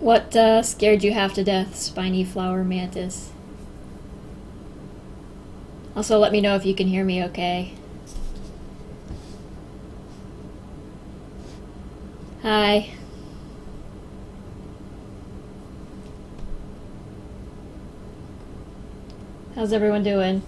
What scared you half to death, spiny flower mantis? Also, let me know if you can hear me okay. Hi. How's everyone doing?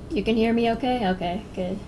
You can hear me okay? Okay, good.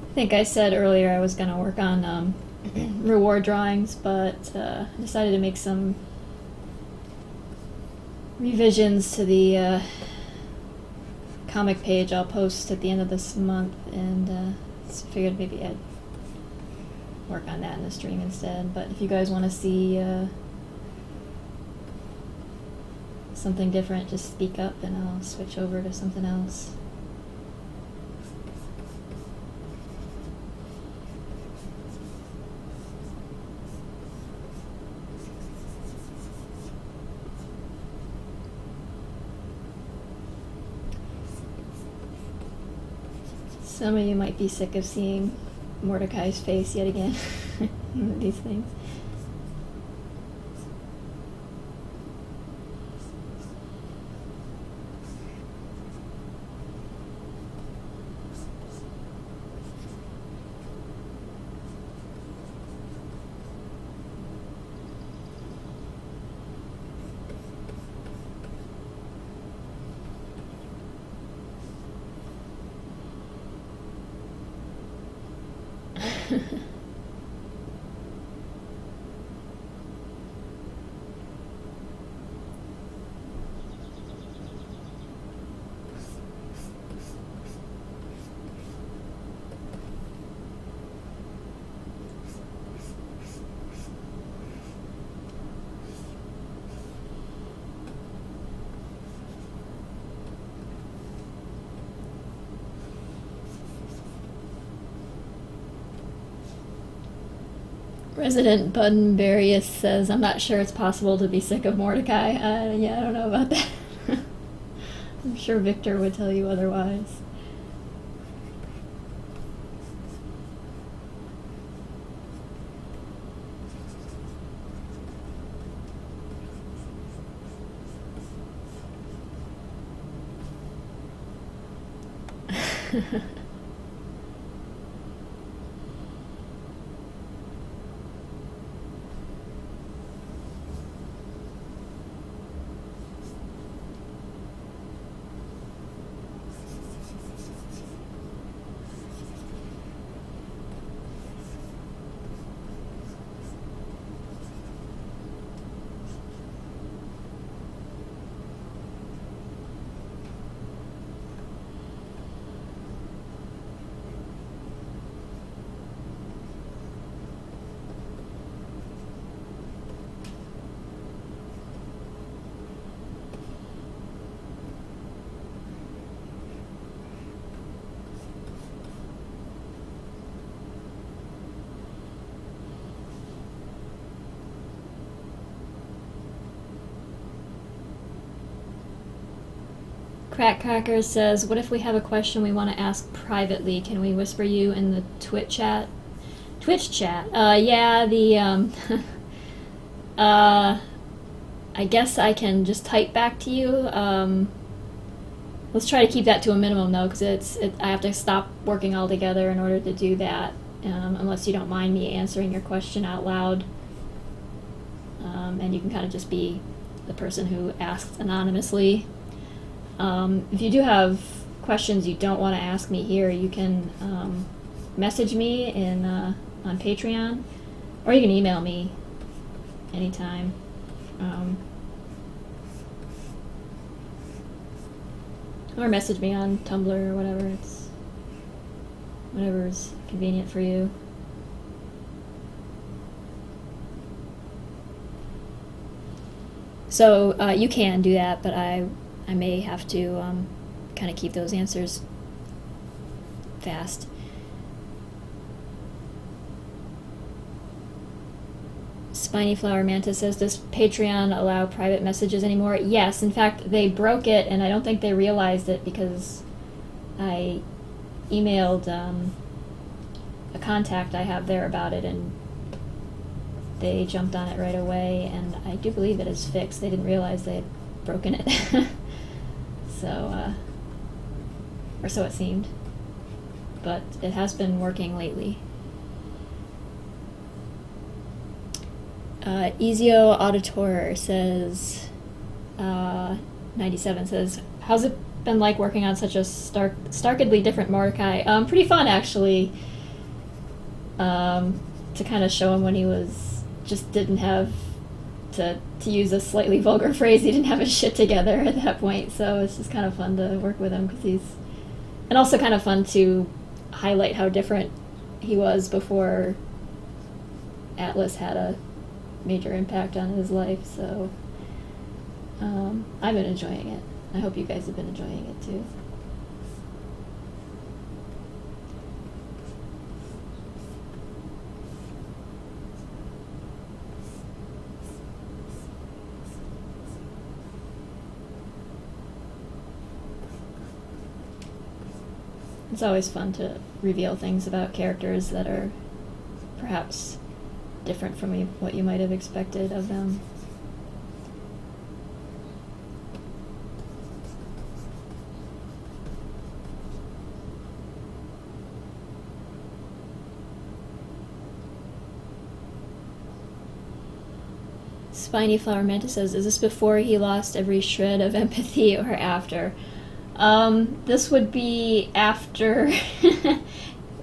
I think I said earlier I was going to work on reward drawings, but decided to make some revisions to the comic page I'll post at the end of this month, and so figured maybe I'd work on that in the stream instead. But if you guys want to see something different, just speak up and I'll switch over to something else. Some of you might be sick of seeing Mordecai's face yet again in these things. Resident Buddenberrius says, I'm not sure it's possible to be sick of Mordecai. Yeah, I don't know about that. I'm sure Victor would tell you otherwise. Crack Cracker says, what if we have a question we want to ask privately? Can we whisper you in the Twitch chat? Yeah, I guess I can just type back to you. Let's try to keep that to a minimum, though, because I have to stop working altogether in order to do that, unless you don't mind me answering your question out loud. And you can kind of just be the person who asks anonymously. If you do have questions you don't want to ask me here, you can message me on Patreon, or you can email me anytime. Or message me on Tumblr or whatever. It's whatever's convenient for you. So you can do that, but I may have to kind of keep those answers fast. Spiny Flower Mantis says, does Patreon allow private messages anymore? Yes, in fact, they broke it, and I don't think they realized it because I emailed a contact I have there about it, and they jumped on it right away, and I do believe it is fixed. They didn't realize they had broken it. So, or so it seemed. But it has been working lately. Ezio Auditor says, 97 says, how's it been like working on such a starkly different Mordecai? Pretty fun, actually, to kind of show him when he didn't have, to use a slightly vulgar phrase, he didn't have his shit together at that point, so it's just kind of fun to work with him, and also kind of fun to highlight how different he was before Atlas had a major impact on his life, so I've been enjoying it. I hope you guys have been enjoying it too. It's always fun to reveal things about characters that are perhaps different from what you might have expected of them. Spiny Flower Mantis says, is this before he lost every shred of empathy or after? This would be after,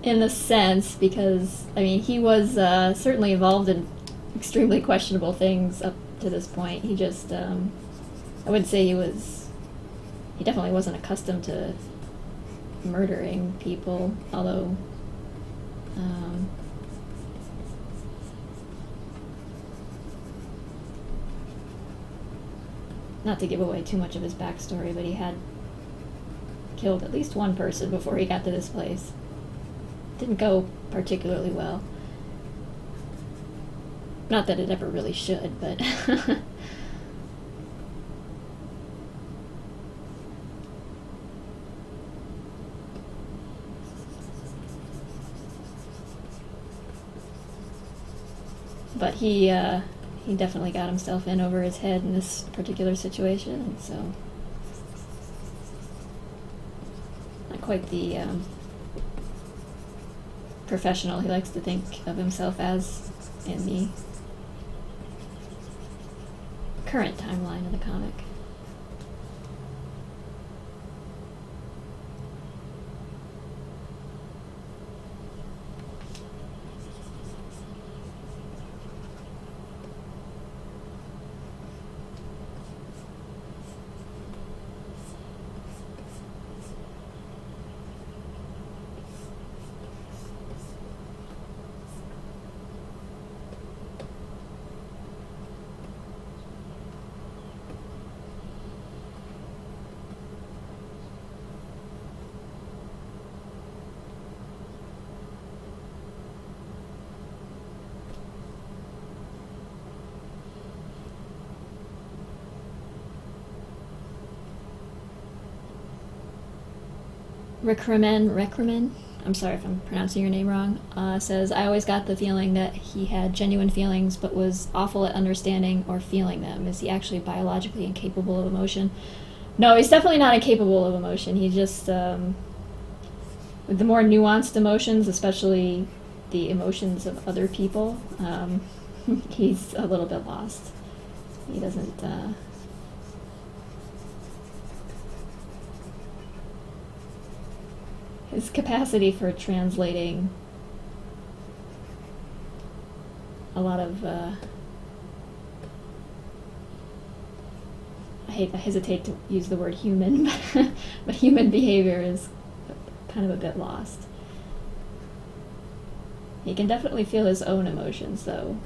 in a sense, because, I mean, he was certainly involved in extremely questionable things up to this point. He just, I wouldn't say he definitely wasn't accustomed to murdering people, although, not to give away too much of his backstory, but he had killed at least one person before he got to this place. Didn't go particularly well. Not that it ever really should, but but he definitely got himself in over his head in this particular situation, and so not quite the professional he likes to think of himself as in the current timeline of the comic. Recrimin, I'm sorry if I'm pronouncing your name wrong, says, I always got the feeling that he had genuine feelings but was awful at understanding or feeling them. Is he actually biologically incapable of emotion? No, he's definitely not incapable of emotion. He just, with the more nuanced emotions, especially the emotions of other people, he's a little bit lost. He doesn't, his capacity for translating a lot of, I hesitate to use the word human, but human behavior is kind of a bit lost. He can definitely feel his own emotions, though,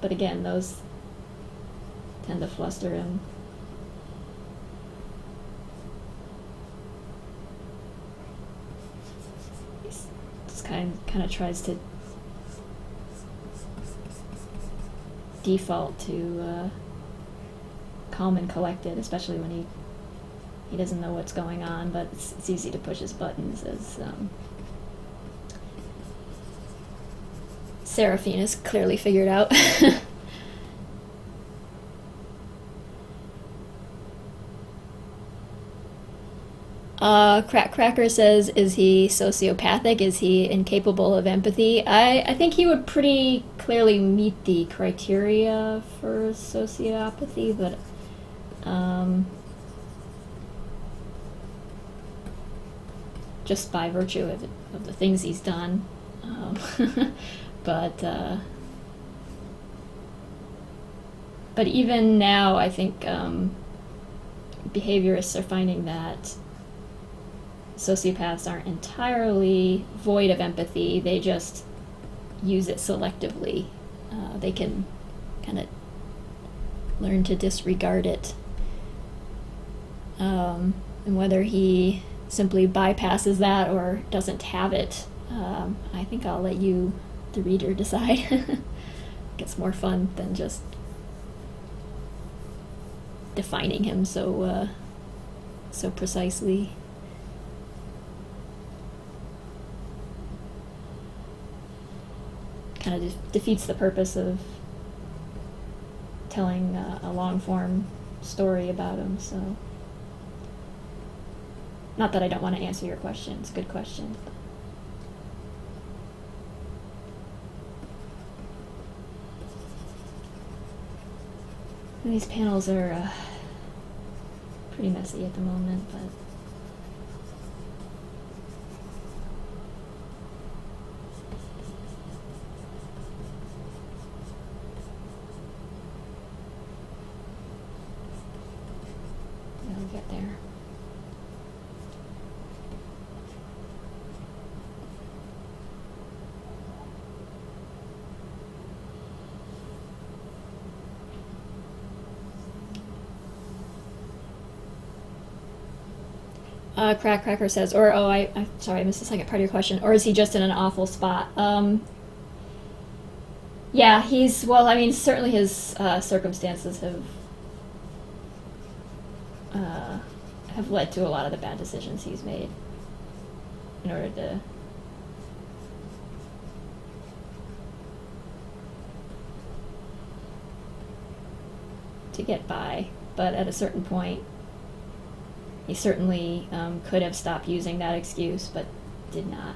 but again, those tend to fluster him. He's just kind of tries to default to calm and collected, especially when he doesn't know what's going on, but it's easy to push his buttons, as Seraphine has clearly figured out. Cracker says, is he sociopathic? Is he incapable of empathy? I think he would pretty clearly meet the criteria for sociopathy, but just by virtue of the things he's done. But even now, I think behaviorists are finding that sociopaths aren't entirely void of empathy. They just use it selectively. They can kind of learn to disregard it. And whether he simply bypasses that or doesn't have it, I think I'll let you, the reader, decide. It's more fun than just defining him so precisely. Kind of defeats the purpose of telling a long-form story about him, so. Not that I don't want to answer your question, it's a good question. And these panels are pretty messy at the moment, but we'll get there. Cracker says, I'm sorry, I missed the second part of your question. Or is he just in an awful spot? Yeah, certainly his circumstances have led to a lot of the bad decisions he's made in order to get by. But at a certain point, he certainly could have stopped using that excuse, but did not.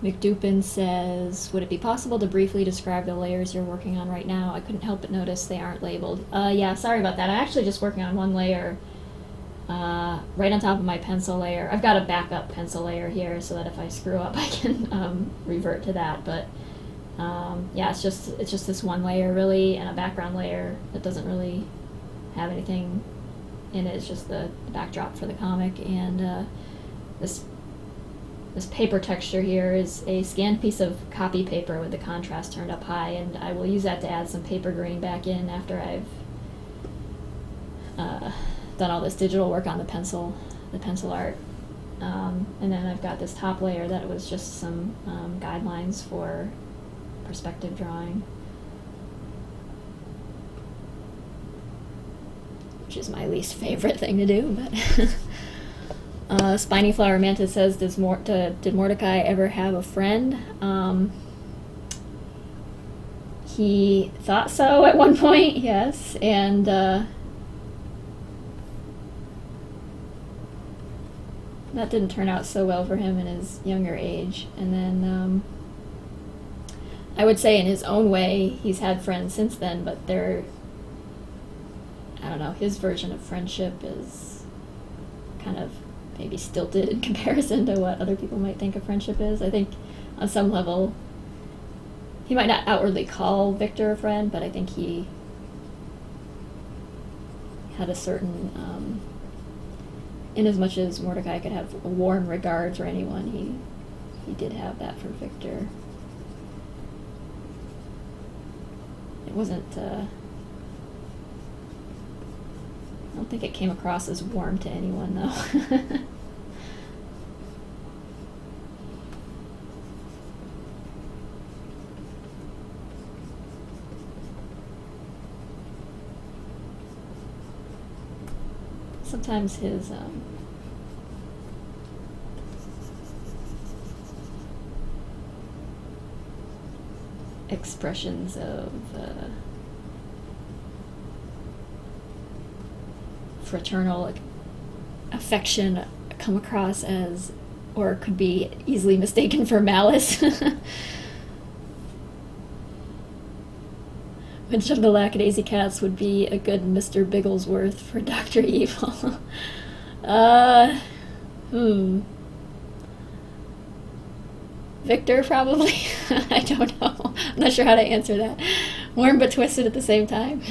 McDupin says, would it be possible to briefly describe the layers you're working on right now? I couldn't help but notice they aren't labeled. Yeah, sorry about that. I'm actually just working on one layer right on top of my pencil layer. I've got a backup pencil layer here so that if I screw up I can revert to that, but yeah, it's just this one layer really, and a background layer that doesn't really have anything in it. It's just the backdrop for the comic, and this paper texture here is a scanned piece of copy paper with the contrast turned up high, and I will use that to add some paper grain back in after I've done all this digital work on the pencil art. And then I've got this top layer that was just some guidelines for perspective drawing, which is my least favorite thing to do, but Spiny Flower Mantis says, did Mordecai ever have a friend? He thought so at one point, yes, and that didn't turn out so well for him in his younger age. And then I would say in his own way he's had friends since then, but I don't know, his version of friendship is kind of maybe stilted in comparison to what other people might think of friendship is. I think on some level he might not outwardly call Victor a friend, but I think he had a certain in as much as Mordecai could have a warm regard for anyone, he did have that for Victor. It wasn't, I don't think it came across as warm to anyone, though. Sometimes his expressions of fraternal affection come across as, or could be easily mistaken for malice. Which of the Lackadaisy cats would be a good Mr. Bigglesworth for Dr. Evil? Victor, probably? I don't know. I'm not sure how to answer that. Warm but twisted at the same time.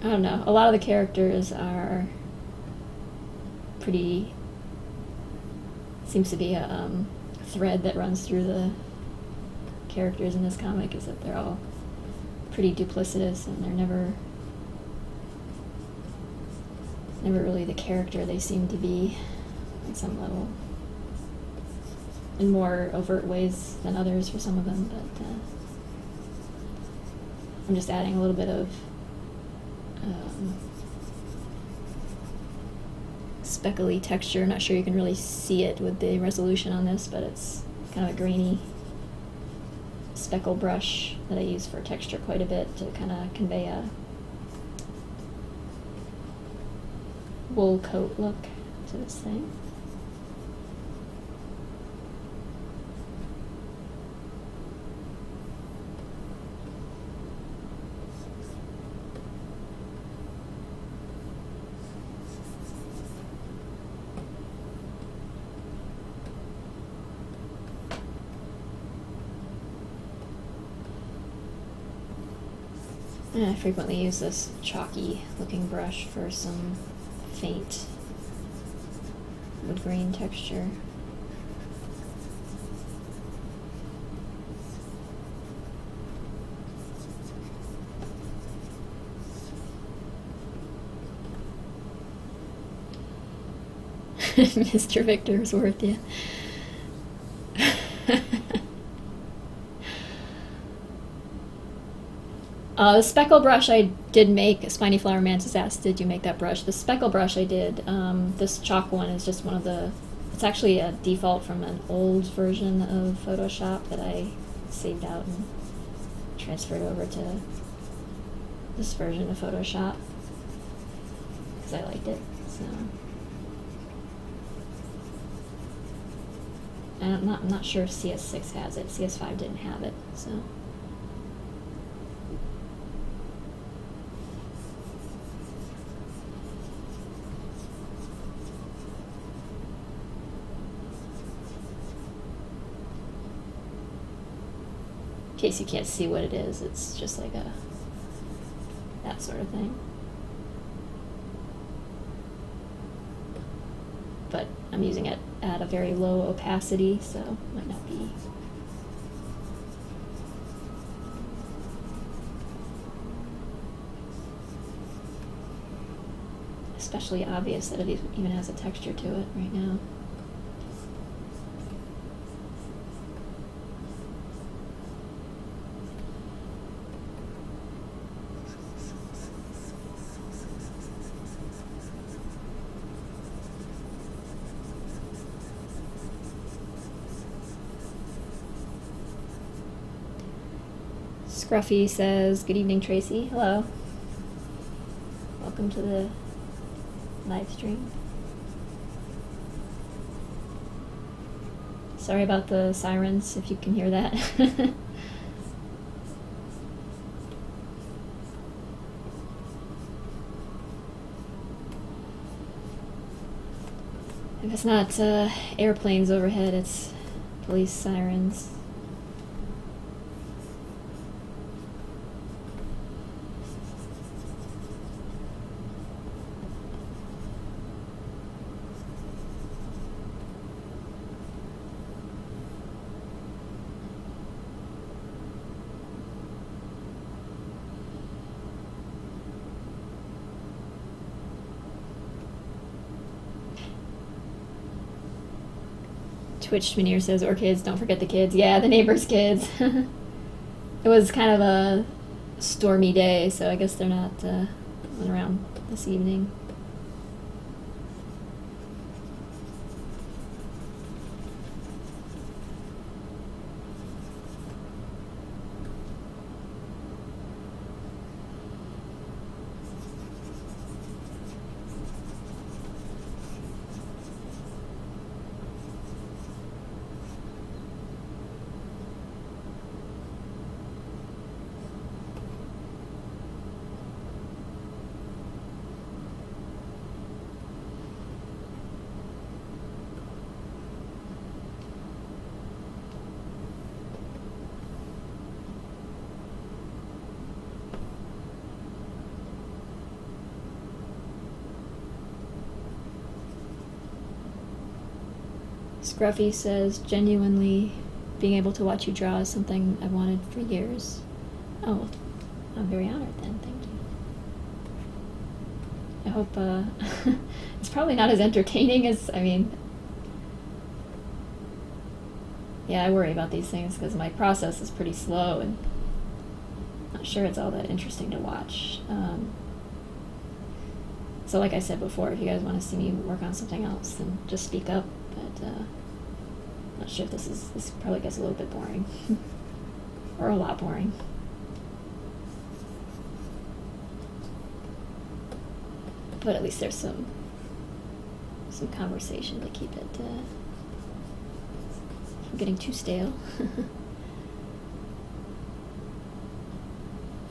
I don't know. A lot of the characters are pretty... Seems to be a thread that runs through the characters in this comic, is that they're all pretty duplicitous, and they're never really the character they seem to be on some level. In more overt ways than others for some of them, but I'm just adding a little bit of speckly texture. Not sure you can really see it with the resolution on this, but it's kind of a grainy speckle brush that I use for texture quite a bit to kind of convey a wool coat look to this thing. And I frequently use this chalky looking brush for some faint wood grain texture. Mr. Victor's worth you. The speckle brush I did make. Spiny Flower Mantis asked, did you make that brush? The speckle brush I did. This chalk one is just one of the... It's actually a default from an old version of Photoshop that I saved out and transferred over to this version of Photoshop. because I liked it. So and I'm not sure if CS6 has it. CS5 didn't have it, so. In case you can't see what it is, it's just like that sort of thing. But I'm using it at a very low opacity, so it might not be especially obvious that it even has a texture to it right now. Scruffy says, "Good evening, Tracy." Hello. Welcome to the live stream. Sorry about the sirens, if you can hear that. If it's not airplanes overhead, it's police sirens. Twitch Veneer says, "Or kids, don't forget the kids." Yeah, the neighbors' kids. It was kind of a stormy day, so I guess they're not coming around this evening. Scruffy says, "Genuinely being able to watch you draw is something I've wanted for years." Oh, I'm very honored then, thank you. I hope it's probably not as entertaining as, yeah, I worry about these things because my process is pretty slow and not sure it's all that interesting to watch. So like I said before, if you guys want to see me work on something else, then just speak up, but not sure if this probably gets a little bit boring. Or a lot boring. But at least there's some conversation to keep it from getting too stale.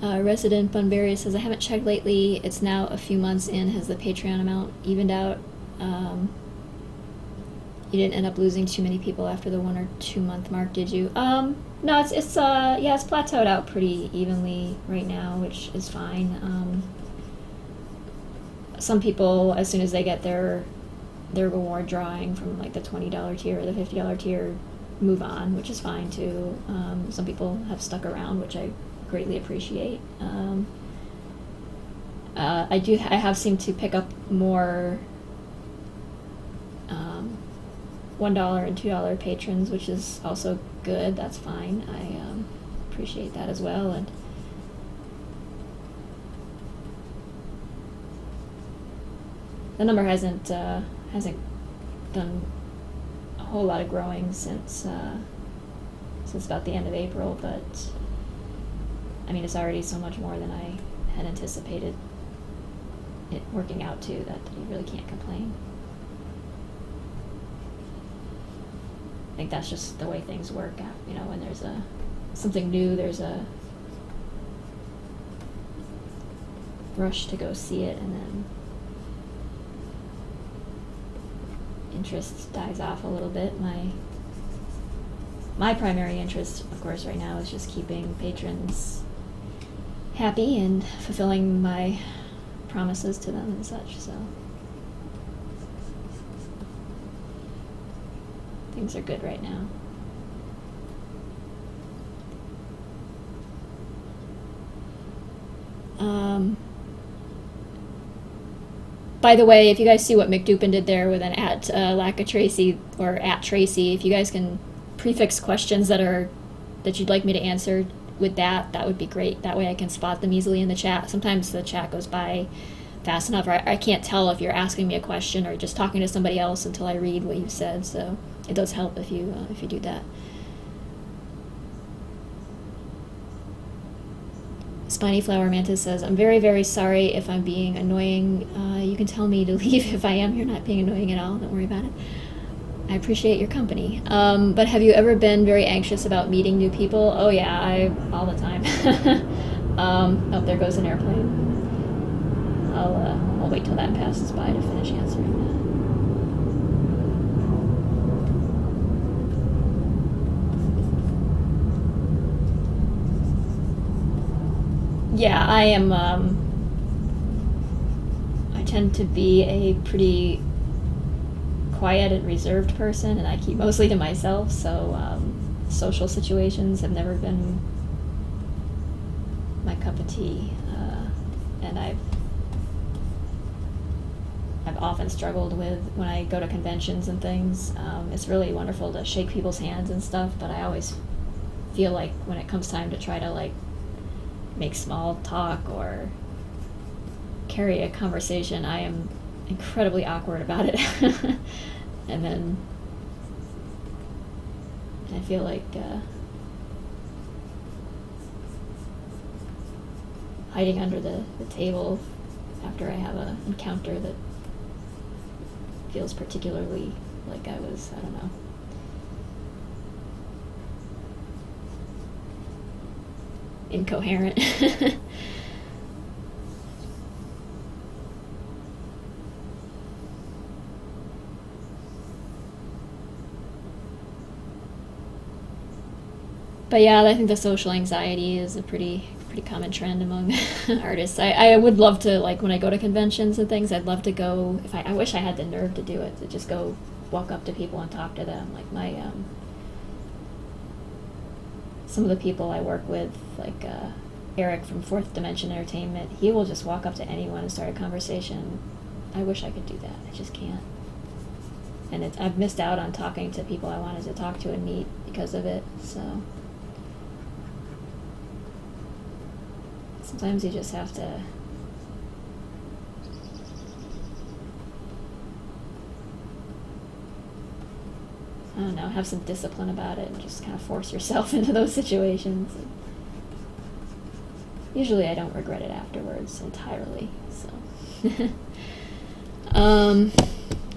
Resident Bunbury says, "I haven't checked lately. It's now a few months in. Has the Patreon amount evened out? You didn't end up losing too many people after the 1 or 2 month mark, did you?" No, it's plateaued out pretty evenly right now, which is fine. Some people, as soon as they get their reward drawing from like the $20 tier or the $50 tier, move on, which is fine too. Some people have stuck around, which I greatly appreciate. I have seemed to pick up more $1 and $2 patrons, which is also good. That's fine. I appreciate that as well. And the number hasn't done a whole lot of growing since about the end of April, but it's already so much more than I had anticipated it working out too, that you really can't complain. I think that's just the way things work. You know, when there's something new, there's a rush to go see it, and then interest dies off a little bit. My primary interest, of course, right now is just keeping patrons happy and fulfilling my promises to them and such, so things are good right now. By the way, if you guys see what McDupin did there with an at Lackadaisy or at Tracy, if you guys can prefix questions that you'd like me to answer with that would be great. That way I can spot them easily in the chat. Sometimes the chat goes by fast enough, or I can't tell if you're asking me a question or just talking to somebody else until I read what you said, so it does help if you do that. Spiny Flower Mantis says, I'm very, very sorry if I'm being annoying. You can tell me to leave if I am. You're not being annoying at all. Don't worry about it. I appreciate your company. But have you ever been very anxious about meeting new people? Oh yeah, all the time. Oh, there goes an airplane. I'll wait till that passes by to finish answering that. Yeah, I am, I tend to be a pretty quiet and reserved person, and I keep mostly to myself, so social situations have never been my cup of tea, and I've often struggled with when I go to conventions and things. It's really wonderful to shake people's hands and stuff, but I always feel like when it comes time to try to like make small talk or carry a conversation, I am incredibly awkward about it. And then I feel like hiding under the table after I have an encounter that feels particularly like I was, I don't know, incoherent. But yeah, I think the social anxiety is a pretty common trend among artists. I would love to, like, when I go to conventions and things, I'd love to go, I wish I had the nerve to do it, to just go walk up to people and talk to them. Like some of the people I work with, like Eric from Fourth Dimension Entertainment, he will just walk up to anyone and start a conversation. I wish I could do that. I just can't. And I've missed out on talking to people I wanted to talk to and meet because of it, so sometimes you just have to I don't know, have some discipline about it and just kind of force yourself into those situations. Usually I don't regret it afterwards entirely, so.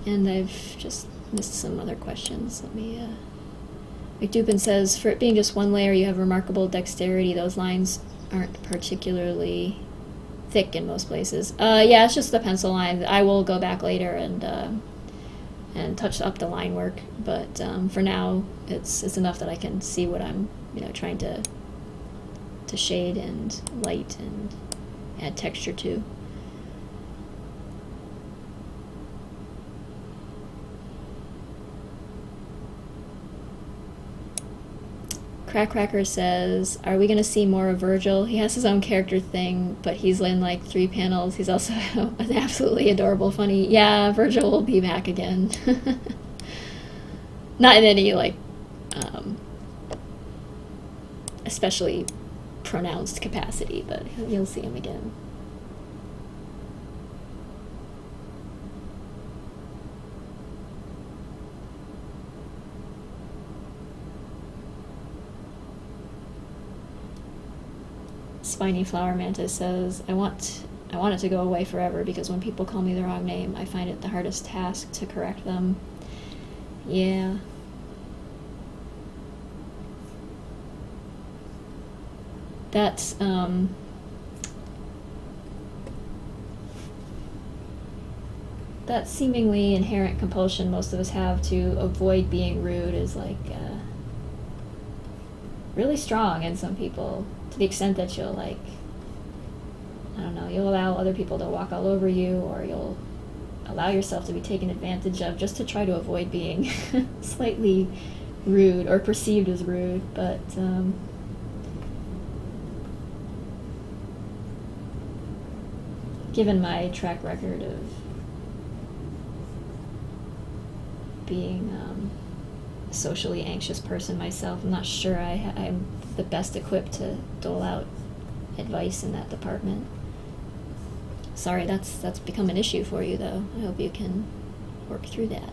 And I've just missed some other questions. Let me, McDupin says, for it being just one layer, you have remarkable dexterity. Those lines aren't particularly thick in most places. Yeah, it's just the pencil line. I will go back later and touch up the line work, but for now it's enough that I can see what I'm trying to shade and light and add texture to. Cracker says, are we going to see more of Virgil? He has his own character thing, but he's in like 3 panels. He's also an absolutely adorable, funny. Yeah, Virgil will be back again. Not in any like especially pronounced capacity, but you'll see him again. Spiny Flower Mantis says, I want I want it to go away forever, because when people call me the wrong name, I find it the hardest task to correct them. Yeah. That's, that seemingly inherent compulsion most of us have to avoid being rude is like really strong in some people, to the extent that you'll, like, I don't know, you'll allow other people to walk all over you, or you'll allow yourself to be taken advantage of just to try to avoid being slightly rude or perceived as rude. But given my track record of being a socially anxious person myself, I'm not sure I'm the best equipped to dole out advice in that department. Sorry, that's become an issue for you, though. I hope you can work through that.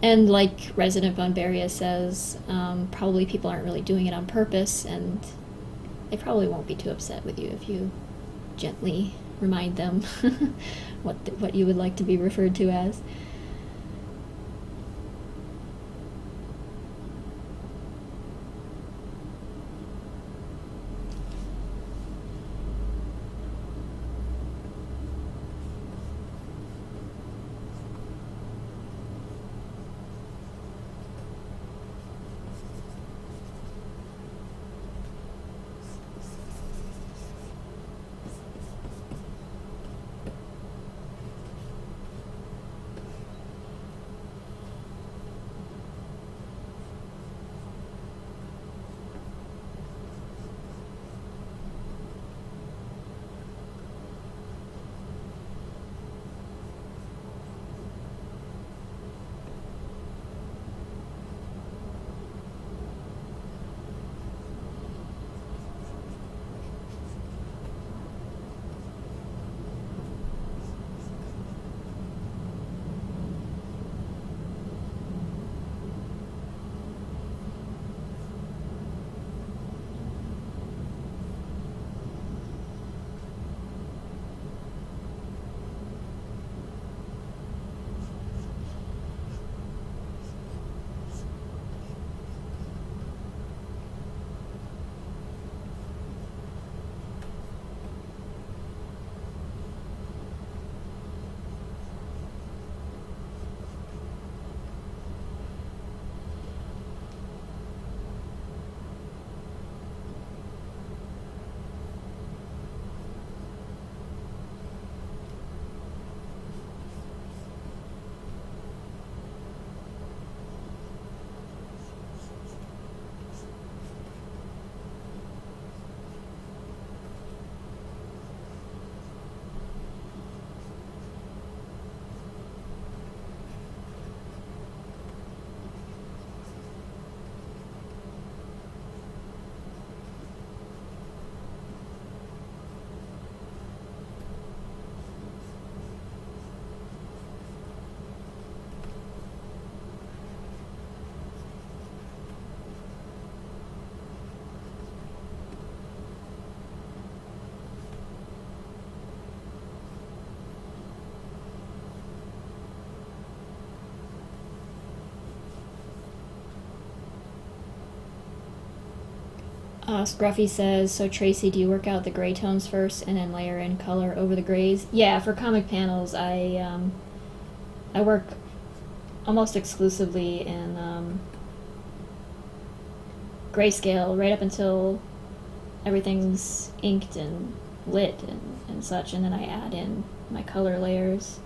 And like Resident Bunburia says, probably people aren't really doing it on purpose, and they probably won't be too upset with you if you gently remind them what you would like to be referred to as. Scruffy says, so Tracy, do you work out the gray tones first and then layer in color over the grays? Yeah, for comic panels, I work almost exclusively in grayscale right up until everything's inked and lit and such, and then I add in my color layers.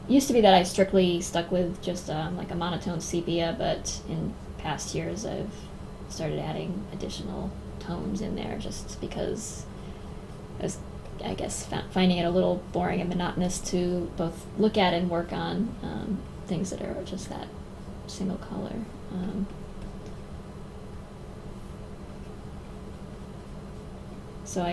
Used to be that I strictly stuck with just like a monotone sepia, but in past years I've started adding additional tones in there just because I was, I guess, finding it a little boring and monotonous to both look at and work on things that are just that single color. So I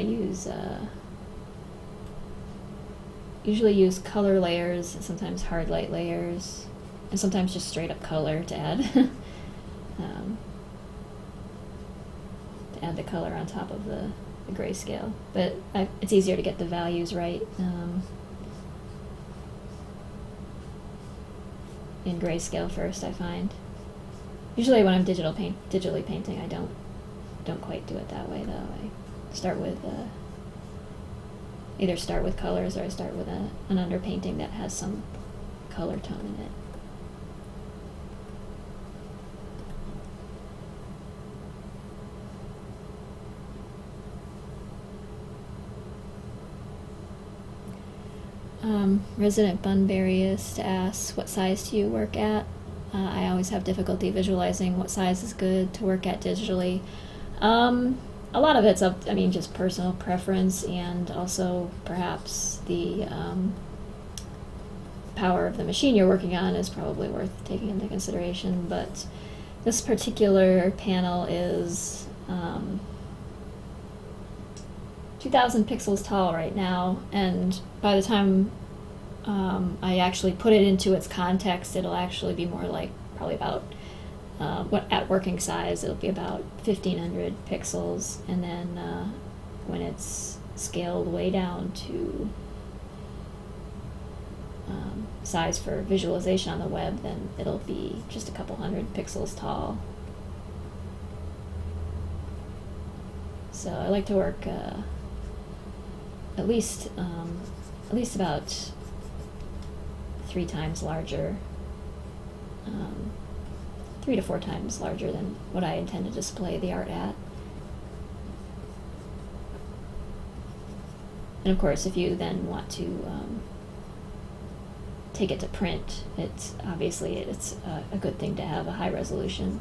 usually use color layers and sometimes hard light layers and sometimes just straight up color to add to add the color on top of the grayscale. But it's easier to get the values right in grayscale first, I find. Usually when I'm digitally painting, I don't quite do it that way though. I start with either start with colors or I start with an underpainting that has some color tone in it. Resident Bunburyist asks, what size do you work at? I always have difficulty visualizing what size is good to work at digitally. A lot of it's just personal preference, and also perhaps the power of the machine you're working on is probably worth taking into consideration. But this particular panel is 2,000 pixels tall right now, and by the time I actually put it into its context, it'll actually be more like probably about at working size, it'll be about 1,500 pixels, and then when it's scaled way down to size for visualization on the web, then it'll be just a couple hundred pixels tall. So I like to work at least about 3 times larger, 3 to 4 times larger than what I intend to display the art at. And of course, if you then want to take it to print, it's a good thing to have a high resolution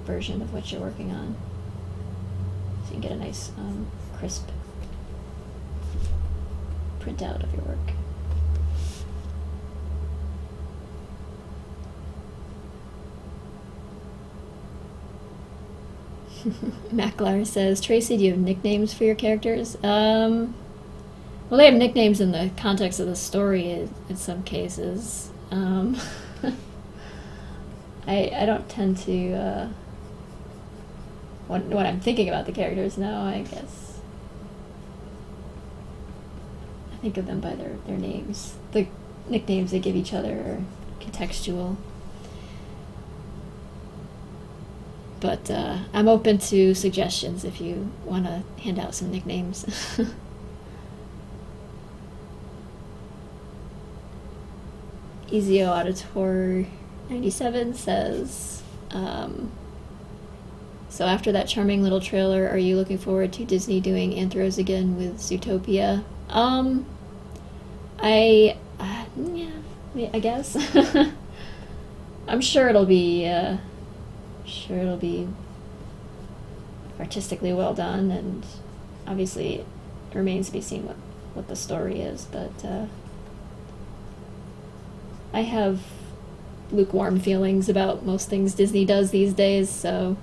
version of what you're working on, so you can get a nice crisp printout of your work. Macklar says, Tracy, do you have nicknames for your characters? Well, they have nicknames in the context of the story in some cases. I don't tend to, when I'm thinking about the characters now, I guess I think of them by their names. The nicknames they give each other are contextual. But I'm open to suggestions if you want to hand out some nicknames. Ezio Auditor 97 says, so after that charming little trailer, are you looking forward to Disney doing Anthros again with Zootopia? I guess. I'm sure it'll be artistically well done, and obviously it remains to be seen what the story is, but I have lukewarm feelings about most things Disney does these days, so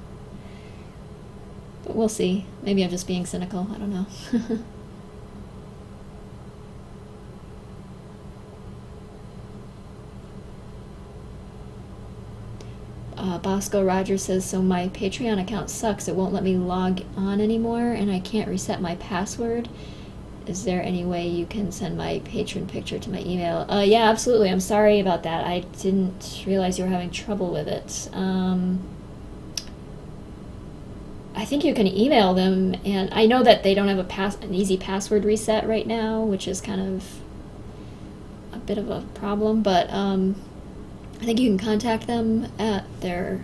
but we'll see. Maybe I'm just being cynical, I don't know. Bosco Rogers says, so my Patreon account sucks. It won't let me log on anymore, and I can't reset my password. Is there any way you can send my patron picture to my email? Yeah, absolutely. I'm sorry about that. I didn't realize you were having trouble with it. I think you can email them, and I know that they don't have an easy password reset right now, which is kind of a bit of a problem, but I think you can contact them at their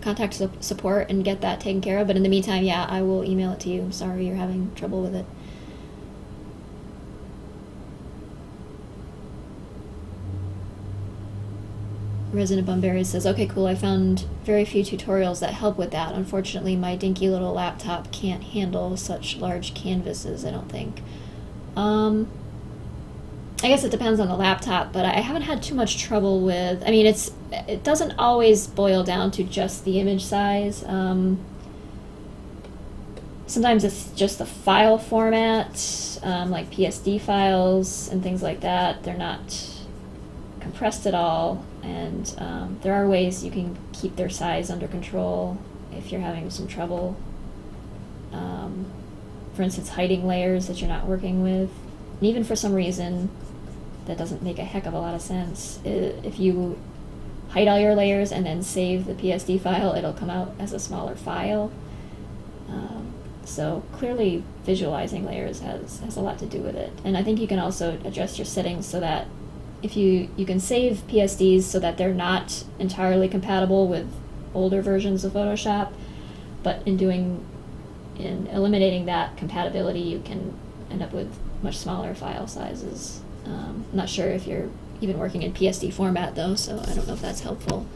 contact support and get that taken care of. But in the meantime, yeah, I will email it to you. I'm sorry you're having trouble with it. Resident Bunbury says, okay, cool, I found very few tutorials that help with that. Unfortunately, my dinky little laptop can't handle such large canvases, I don't think. I guess it depends on the laptop, but I haven't had too much trouble with, I mean, it doesn't always boil down to just the image size. Sometimes it's just the file format, like PSD files and things like that. They're not compressed at all. And there are ways you can keep their size under control if you're having some trouble. For instance, hiding layers that you're not working with. And even for some reason that doesn't make a heck of a lot of sense, if you hide all your layers and then save the PSD file, it'll come out as a smaller file. So clearly visualizing layers has a lot to do with it. And I think you can also adjust your settings so that if you can save PSDs so that they're not entirely compatible with older versions of Photoshop, but in eliminating that compatibility, you can end up with much smaller file sizes. I'm not sure if you're even working in PSD format though, so I don't know if that's helpful.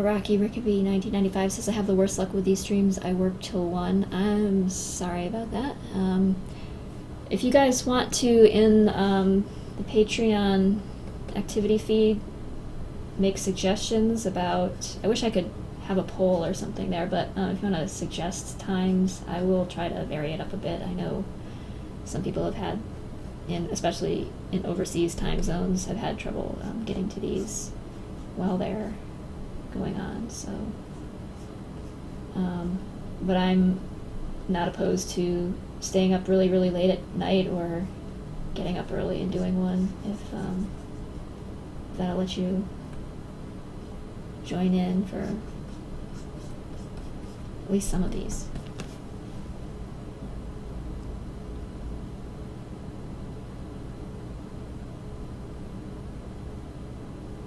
Rocky Rickaby 1995 says, I have the worst luck with these streams. I work till 1. I'm sorry about that. If you guys want to, in the Patreon activity feed, make suggestions about, I wish I could have a poll or something there, but if you want to suggest times, I will try to vary it up a bit. I know some people have had, especially in overseas time zones, have had trouble getting to these while they're going on, so but I'm not opposed to staying up really late at night or getting up early and doing one if that'll let you join in for at least some of these.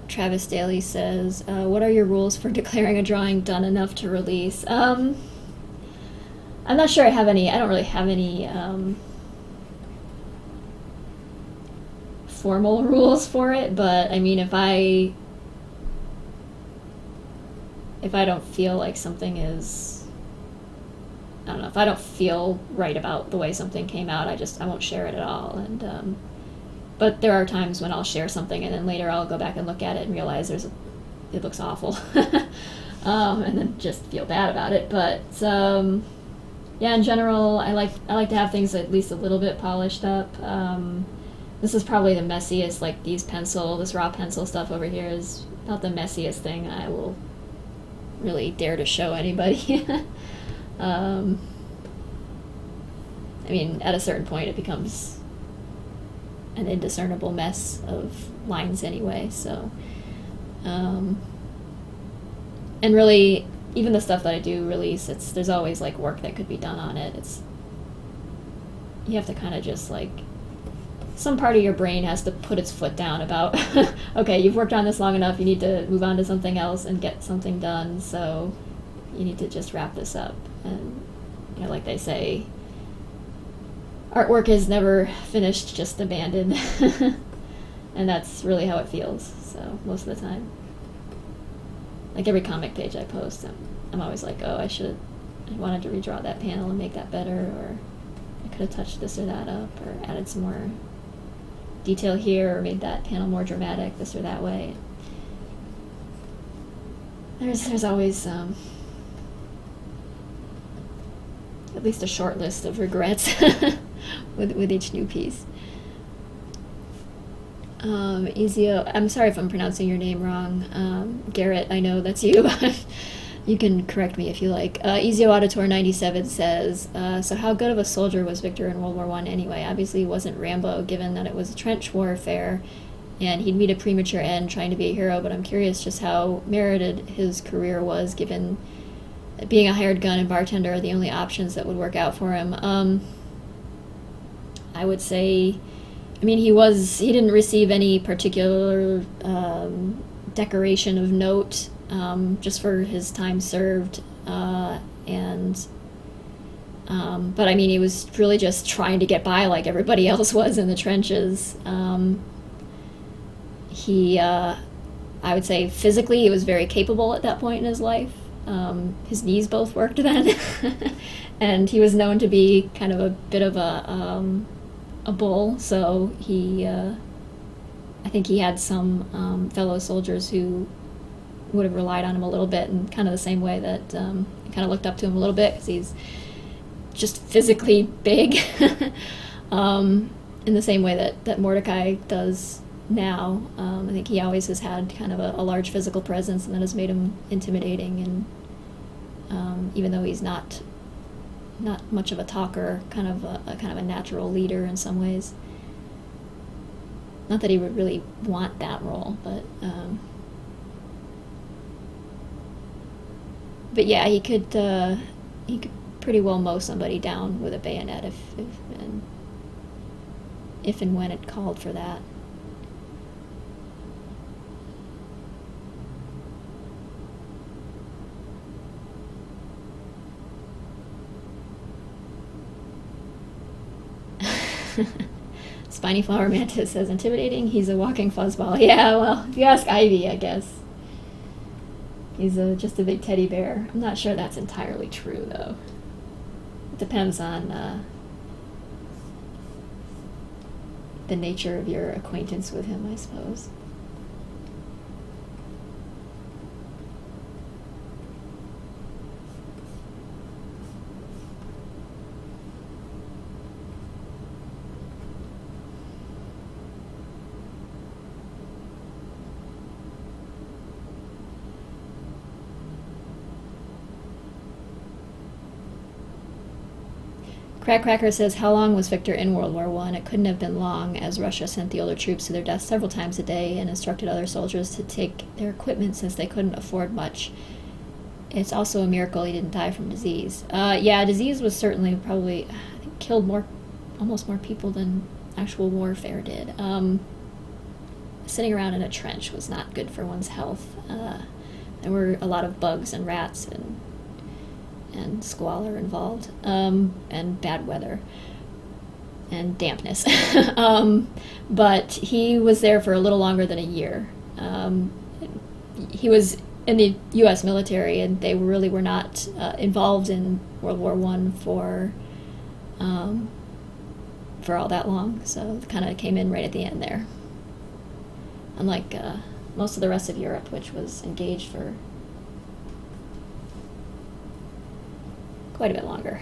Travis Daly says, what are your rules for declaring a drawing done enough to release? I'm not sure I have any. I don't really have any formal rules for it, but I mean, if I don't feel like something is, I don't know, if I don't feel right about the way something came out, I won't share it at all. And but there are times when I'll share something and then later I'll go back and look at it and realize it looks awful, and then just feel bad about it. But yeah, in general, I like to have things at least a little bit polished up. This is probably the messiest. Like this raw pencil stuff over here is about the messiest thing I will really dare to show anybody. I mean, at a certain point, it becomes an indiscernible mess of lines anyway, so and really even the stuff that I do release, there's always like work that could be done on it. You have to kind of just like, some part of your brain has to put its foot down about okay, you've worked on this long enough, you need to move on to something else and get something done, so you need to just wrap this up. And like they say, artwork is never finished, just abandoned. And that's really how it feels, so most of the time. Like every comic page I post, I'm always like, oh, I wanted to redraw that panel and make that better, or I could have touched this or that up, or added some more detail here, or made that panel more dramatic this or that way. There's always at least a short list of regrets with each new piece. Ezio, I'm sorry if I'm pronouncing your name wrong. Garrett, I know that's you. You can correct me if you like. Ezio Auditor 97 says, so how good of a soldier was Victor in World War I anyway? Obviously he wasn't Rambo, given that it was trench warfare, and he'd meet a premature end trying to be a hero, but I'm curious just how merited his career was, given that being a hired gun and bartender are the only options that would work out for him. I would say, I mean, he didn't receive any particular decoration of note, just for his time served, and But I mean, he was really just trying to get by like everybody else was in the trenches. I would say physically, he was very capable at that point in his life. His knees both worked then, and he was known to be kind of a bit of a bull. So I think he had some fellow soldiers who would have relied on him a little bit, in kind of the same way that kind of looked up to him a little bit, because he's just physically big, in the same way that Mordecai does now. I think he always has had kind of a large physical presence, and that has made him intimidating. And even though he's not much of a talker, kind of a natural leader in some ways. Not that he would really want that role, but yeah, he could pretty well mow somebody down with a bayonet if and when it called for that. Spiny Flower Mantis says, intimidating, he's a walking fuzzball. Yeah, well, if you ask Ivy, I guess. He's just a big teddy bear. I'm not sure that's entirely true, though. It depends on the nature of your acquaintance with him, I suppose. Cracker says, how long was Victor in World War I? It couldn't have been long, as Russia sent the older troops to their deaths several times a day and instructed other soldiers to take their equipment since they couldn't afford much. It's also a miracle he didn't die from disease. Yeah, disease was certainly probably, I think, killed almost more people than actual warfare did. Sitting around in a trench was not good for one's health. There were a lot of bugs and rats and squalor involved, and bad weather and dampness. But he was there for a little longer than a year. He was in the U.S. military, and they really were not involved in World War I for all that long, so it kind of came in right at the end there. Unlike most of the rest of Europe, which was engaged for quite a bit longer.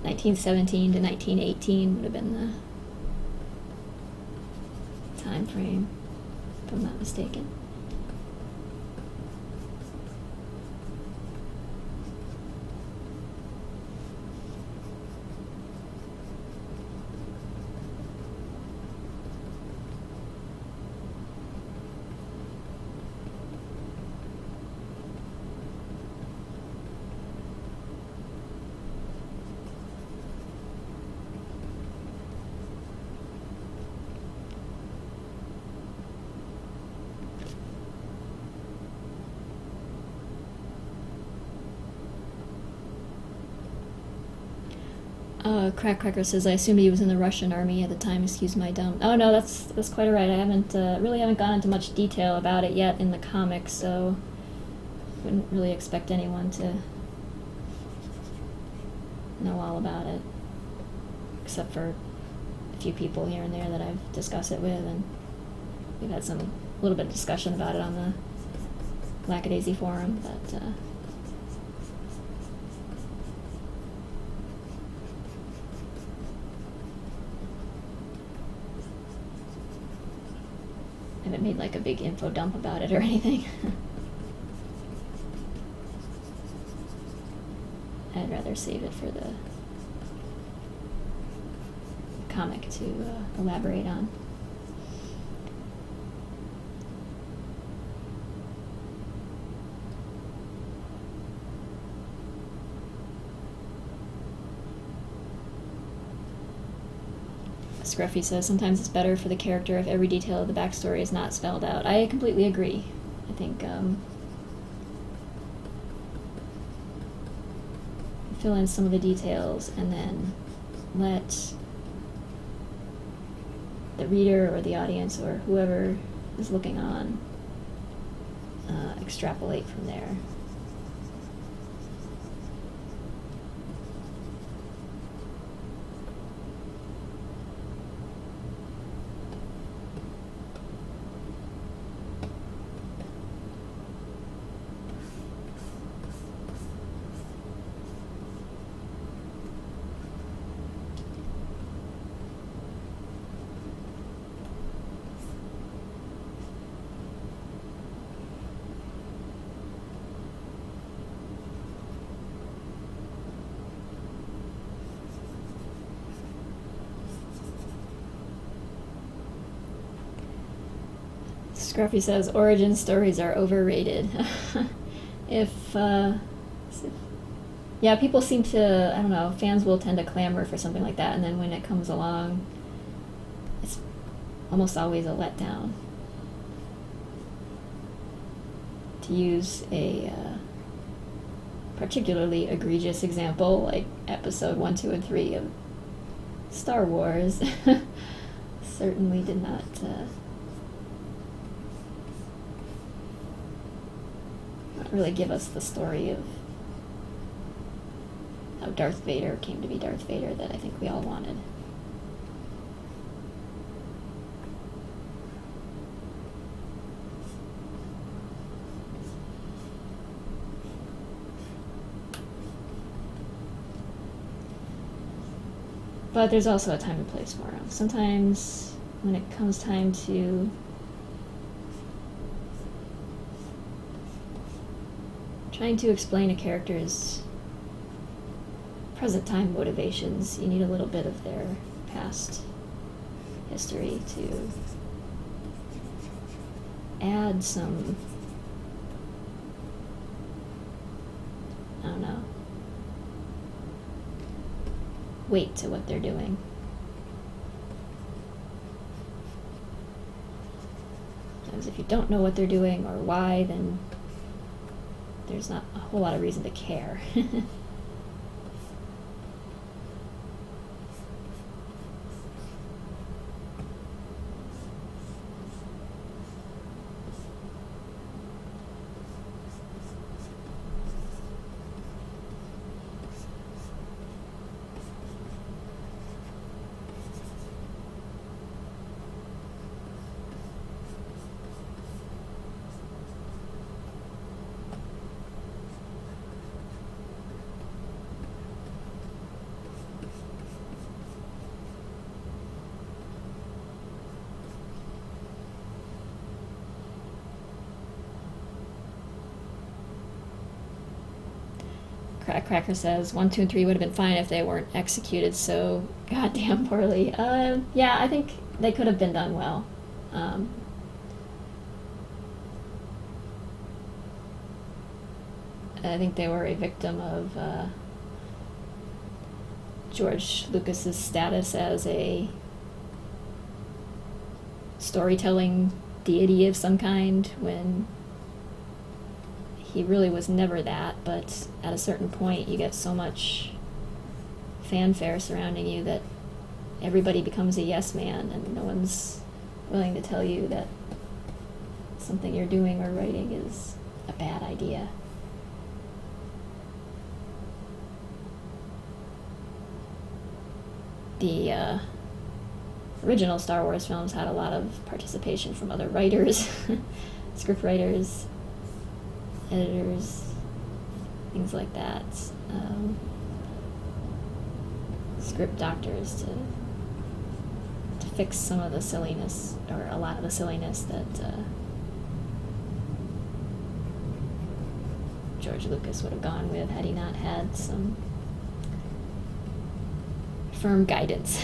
(1917 to 1918) would have been the time frame, if I'm not mistaken. Cracker says, I assume he was in the Russian army at the time. Excuse my dumb. Oh no, that's quite alright. I really haven't gone into much detail about it yet in the comics, so wouldn't really expect anyone to know all about it, except for a few people here and there that I've discussed it with, and we've had a little bit of discussion about it on the Lackadaisy forum, but I haven't made like a big info dump about it or anything. I'd rather save it for the comic to elaborate on. Scruffy says, sometimes it's better for the character if every detail of the backstory is not spelled out. I completely agree. I think fill in some of the details and then let the reader or the audience or whoever is looking on extrapolate from there. Scruffy says, origin stories are overrated. Yeah, people seem to, I don't know, fans will tend to clamor for something like that, and then when it comes along, it's almost always a letdown. To use a particularly egregious example, like episode 1, 2, and 3 of Star Wars, certainly did not really give us the story of how Darth Vader came to be Darth Vader that I think we all wanted. But there's also a time and place for them. Sometimes when it comes time to trying to explain a character's present time motivations, you need a little bit of their past history to add some, I don't know, weight to what they're doing. Because if you don't know what they're doing or why, then there's not a whole lot of reason to care. Cracker says 1, 2, and 3 would have been fine if they weren't executed so goddamn poorly. Yeah, I think they could have been done well. I think they were a victim of George Lucas's status as a storytelling deity of some kind, when he really was never that. But at a certain point you get so much fanfare surrounding you that everybody becomes a yes man, and no one's willing to tell you that something you're doing or writing is a bad idea. The original Star Wars films had a lot of participation from other writers, script writers, editors, things like that. Script doctors to fix some of the silliness, or a lot of the silliness that George Lucas would have gone with had he not had some firm guidance.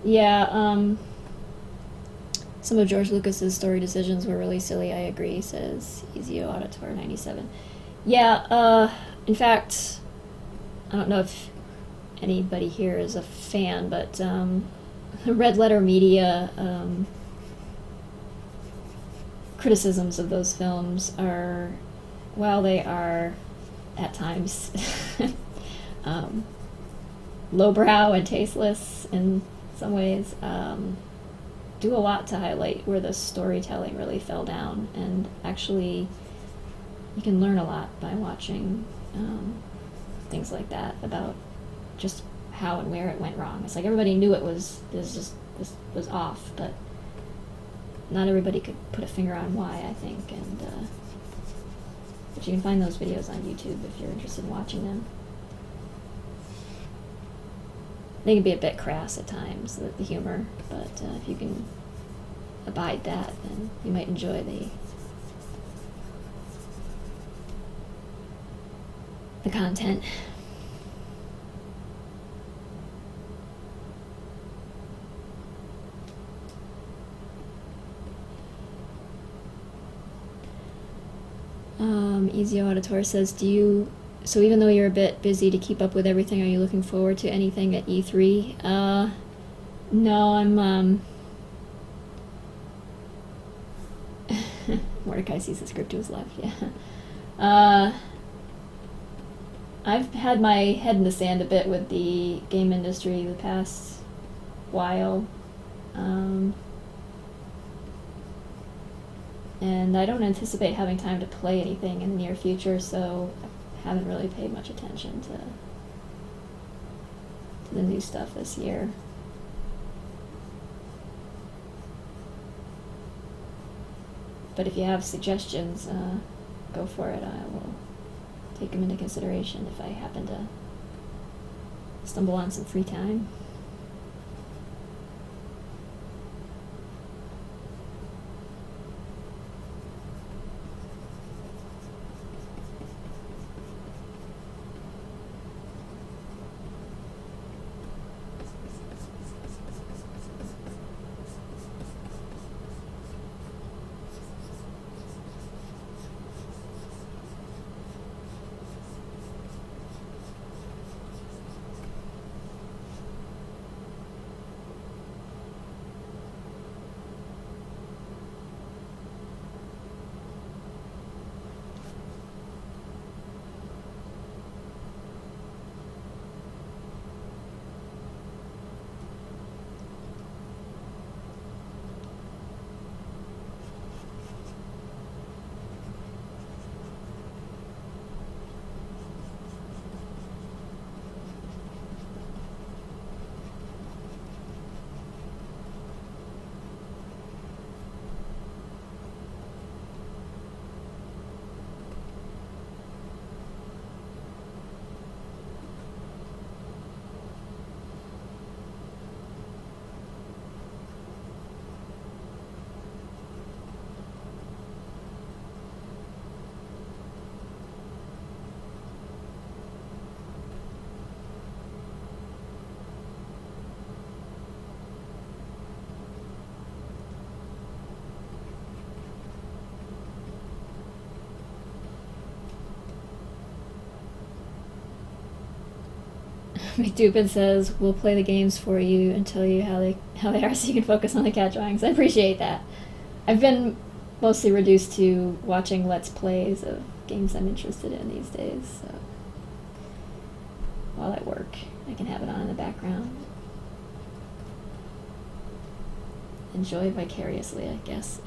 Yeah, some of George Lucas's story decisions were really silly, I agree, says Ezio Auditor 97. Yeah, in fact, I don't know if anybody here is a fan, but Red Letter Media criticisms of those films are, while they are at times lowbrow and tasteless in some ways, do a lot to highlight where the storytelling really fell down. And actually, you can learn a lot by watching things like that about just how and where it went wrong. It's like everybody knew this was off, but not everybody could put a finger on why, I think. And but you can find those videos on YouTube if you're interested in watching them. They can be a bit crass at times, the humor, but if you can abide that, then you might enjoy the content. Ezio Auditor says, so even though you're a bit busy to keep up with everything, are you looking forward to anything at E3? No, I'm, Mordecai sees the script to his left, yeah. I've had my head in the sand a bit with the game industry the past while. And I don't anticipate having time to play anything in the near future, so I haven't really paid much attention to the new stuff this year. But if you have suggestions, go for it. I will take them into consideration if I happen to stumble on some free time. McDupin says, we'll play the games for you and tell you how they are so you can focus on the cat drawings. I appreciate that. I've been mostly reduced to watching Let's Plays of games I'm interested in these days, so while I work, I can have it on in the background. Enjoy vicariously, I guess.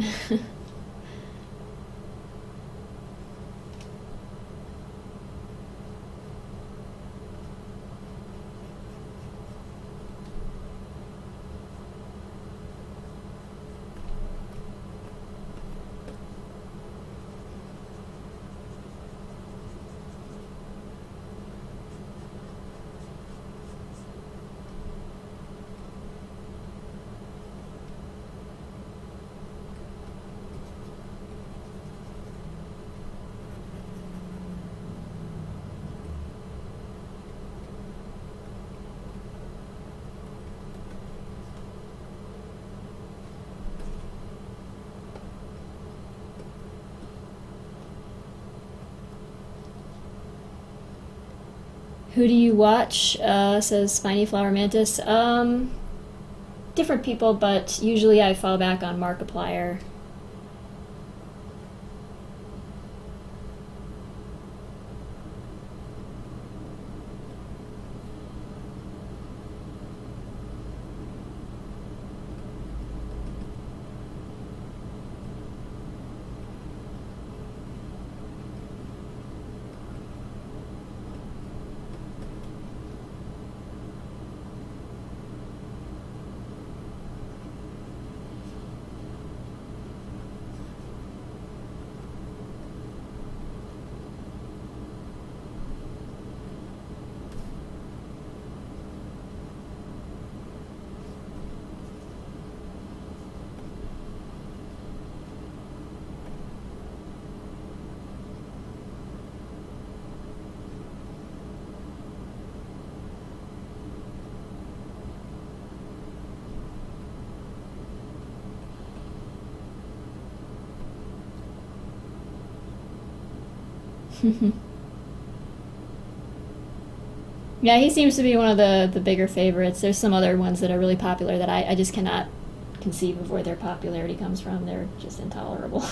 Who do you watch? Says Spiny Flower Mantis. Different people, but usually I fall back on Markiplier. Yeah, he seems to be one of the bigger favorites. There's some other ones that are really popular that I just cannot conceive of where their popularity comes from. They're just intolerable.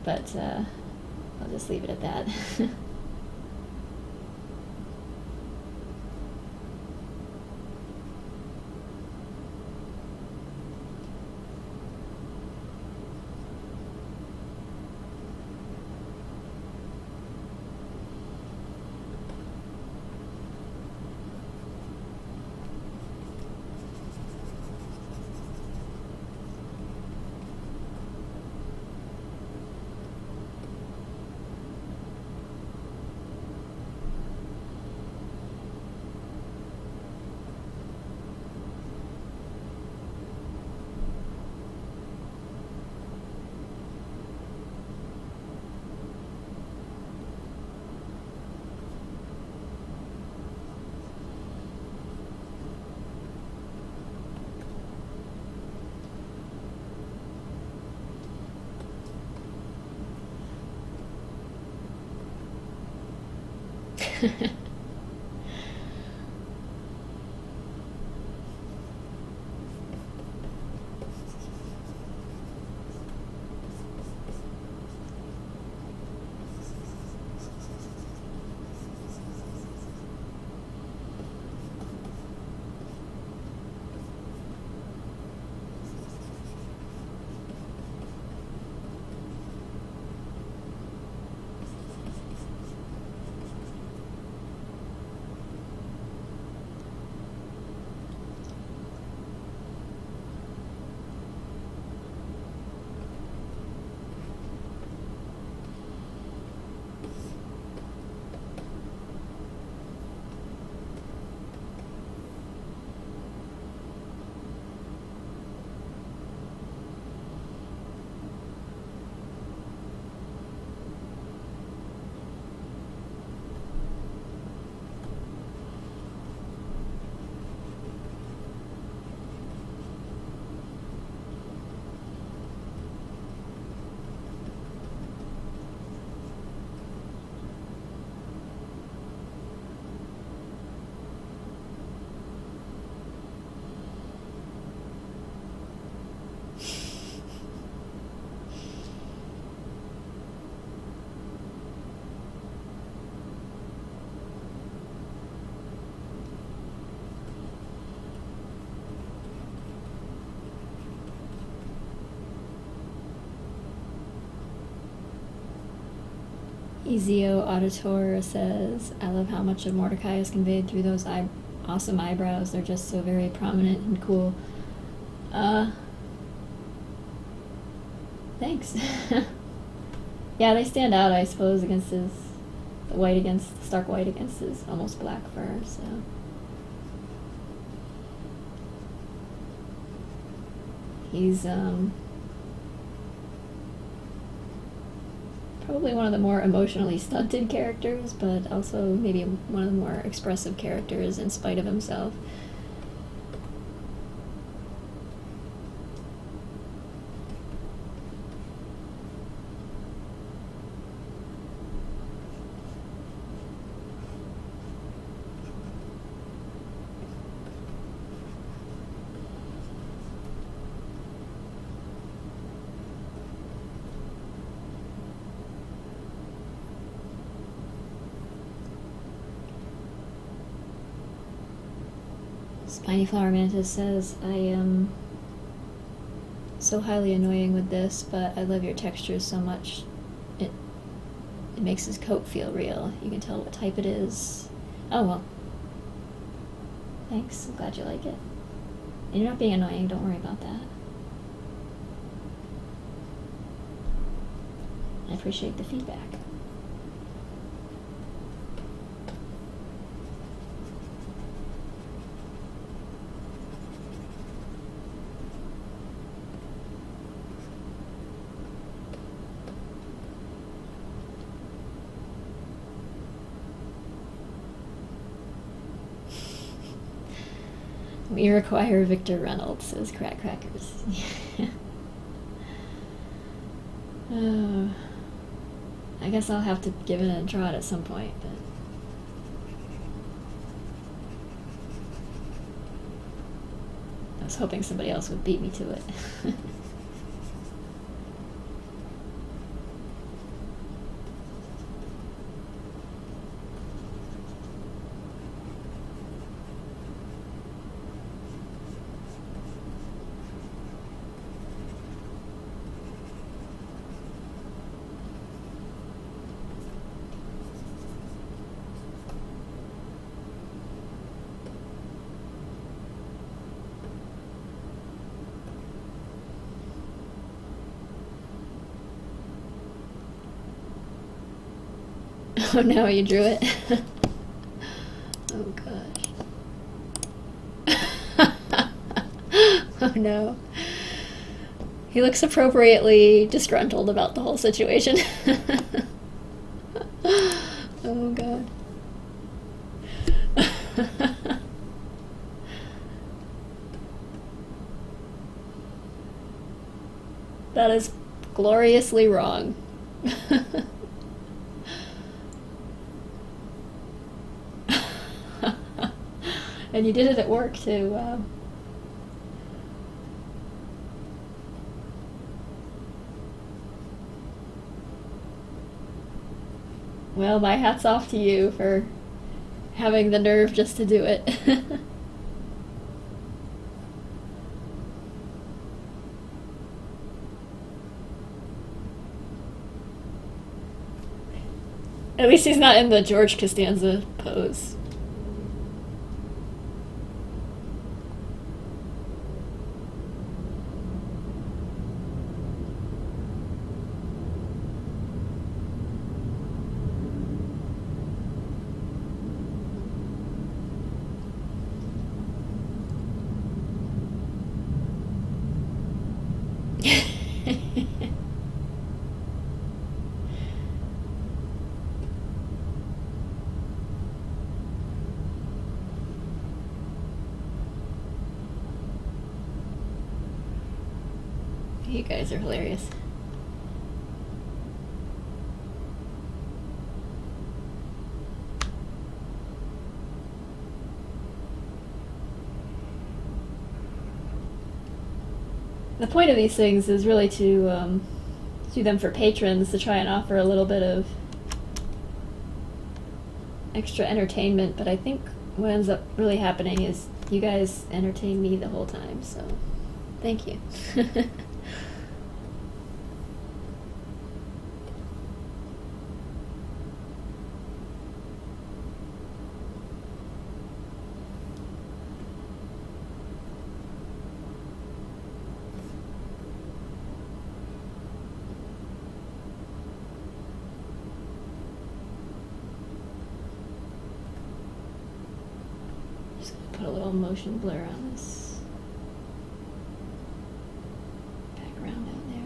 But I'll just leave it at that. Ezio Auditor says, I love how much of Mordecai is conveyed through those awesome eyebrows. They're just so very prominent and cool. Thanks. Yeah, they stand out, I suppose, against the stark white against his almost black fur, so. He's, probably one of the more emotionally stunted characters, but also maybe one of the more expressive characters in spite of himself. Spiny Flower Mantis says, I am so highly annoying with this, but I love your textures so much. It makes his coat feel real. You can tell what type it is. Oh, well. Thanks. I'm glad you like it. And you're not being annoying. Don't worry about that. I appreciate the feedback. We require Victor Reynolds, says Crack Crackers. Oh, I guess I'll have to give it a try at some point, but I was hoping somebody else would beat me to it. Oh no, you drew it? Oh gosh. Oh no. He looks appropriately disgruntled about the whole situation. Oh god. That is gloriously wrong. And you did it at work too, wow. Well, my hat's off to you for having the nerve just to do it. At least he's not in the George Costanza pose. You guys are hilarious. The point of these things is really to do them for patrons, to try and offer a little bit of extra entertainment, but I think what ends up really happening is you guys entertain me the whole time, so thank you. Put a little motion blur on this background out there.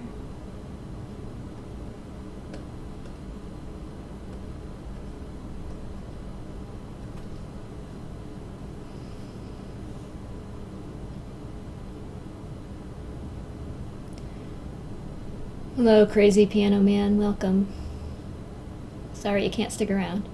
Hello, crazy piano man, welcome. Sorry you can't stick around.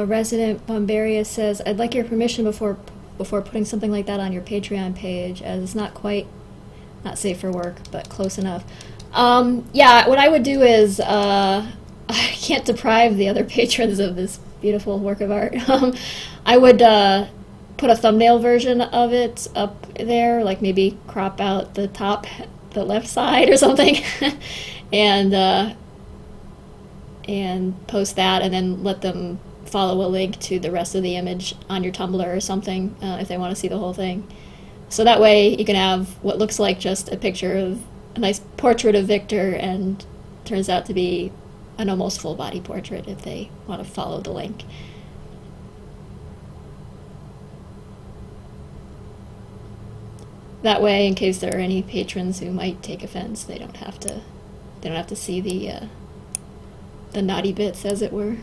Resident Bombaria says, I'd like your permission before putting something like that on your Patreon page, as it's not quite, not safe for work, but close enough. Yeah, what I would do is, I can't deprive the other patrons of this beautiful work of art. I would put a thumbnail version of it up there, like maybe crop out the top, the left side or something, and post that, and then let them follow a link to the rest of the image on your Tumblr or something, if they want to see the whole thing. So that way you can have what looks like just a picture of a nice portrait of Victor, and turns out to be an almost full body portrait if they want to follow the link. That way, in case there are any patrons who might take offense, they don't have to see the naughty bits, as it were.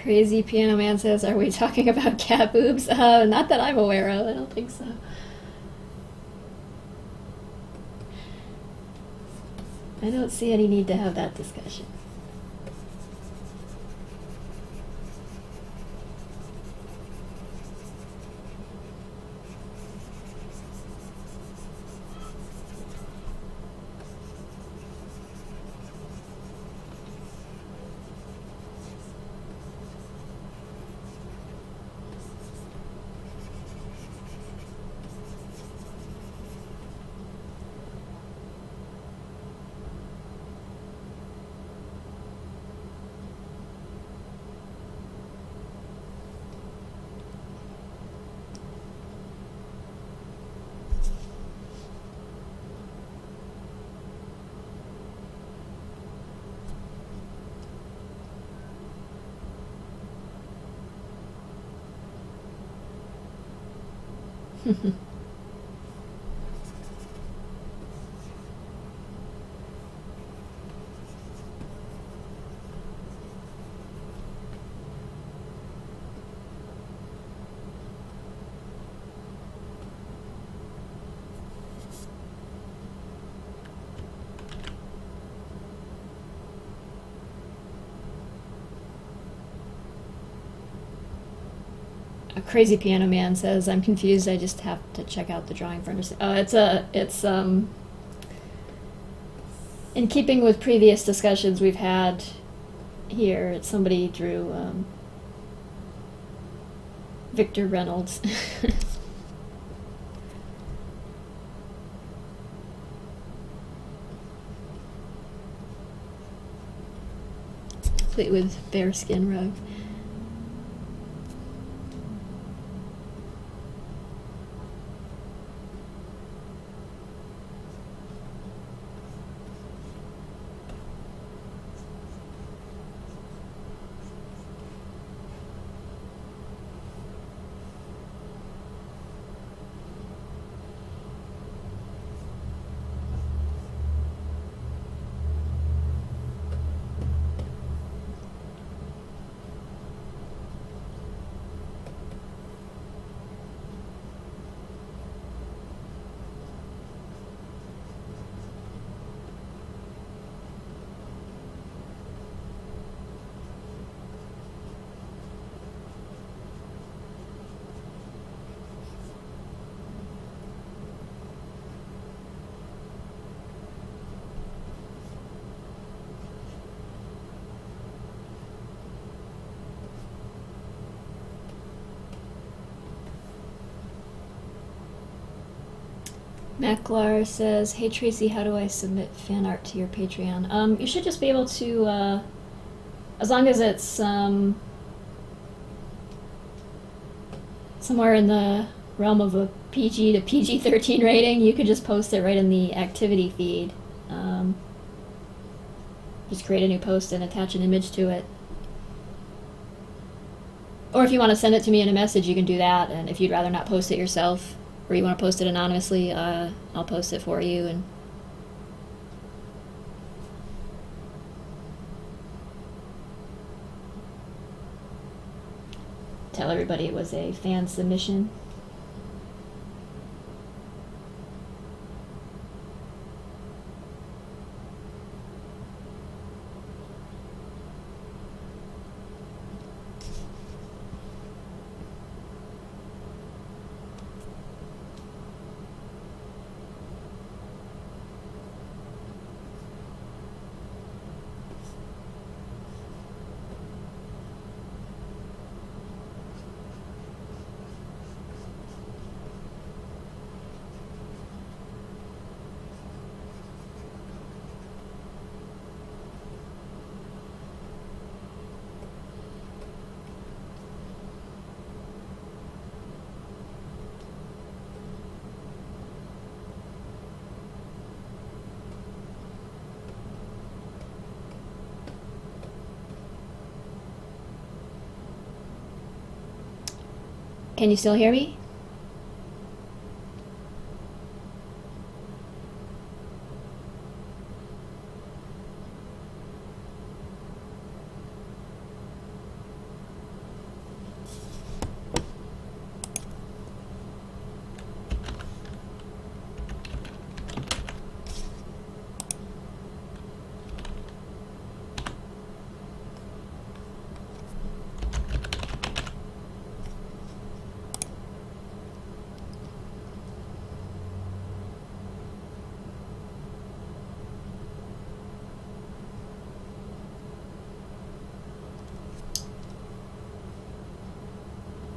Crazy Piano Man says, are we talking about cat boobs? Not that I'm aware of, I don't think so. I don't see any need to have that discussion. A Crazy Piano Man says, I'm confused, I just have to check out the drawing for understanding. It's in keeping with previous discussions we've had here. Somebody drew Victor Reynolds. Complete with bearskin rug. Macklar says, "Hey Tracy, how do I submit fan art to your Patreon?" You should just be able to, as long as it's somewhere in the realm of a PG to PG-13 rating, you could just post it right in the activity feed. Just create a new post and attach an image to it. Or if you want to send it to me in a message, you can do that. And if you'd rather not post it yourself, or you want to post it anonymously, I'll post it for you. And tell everybody it was a fan submission. Can you still hear me?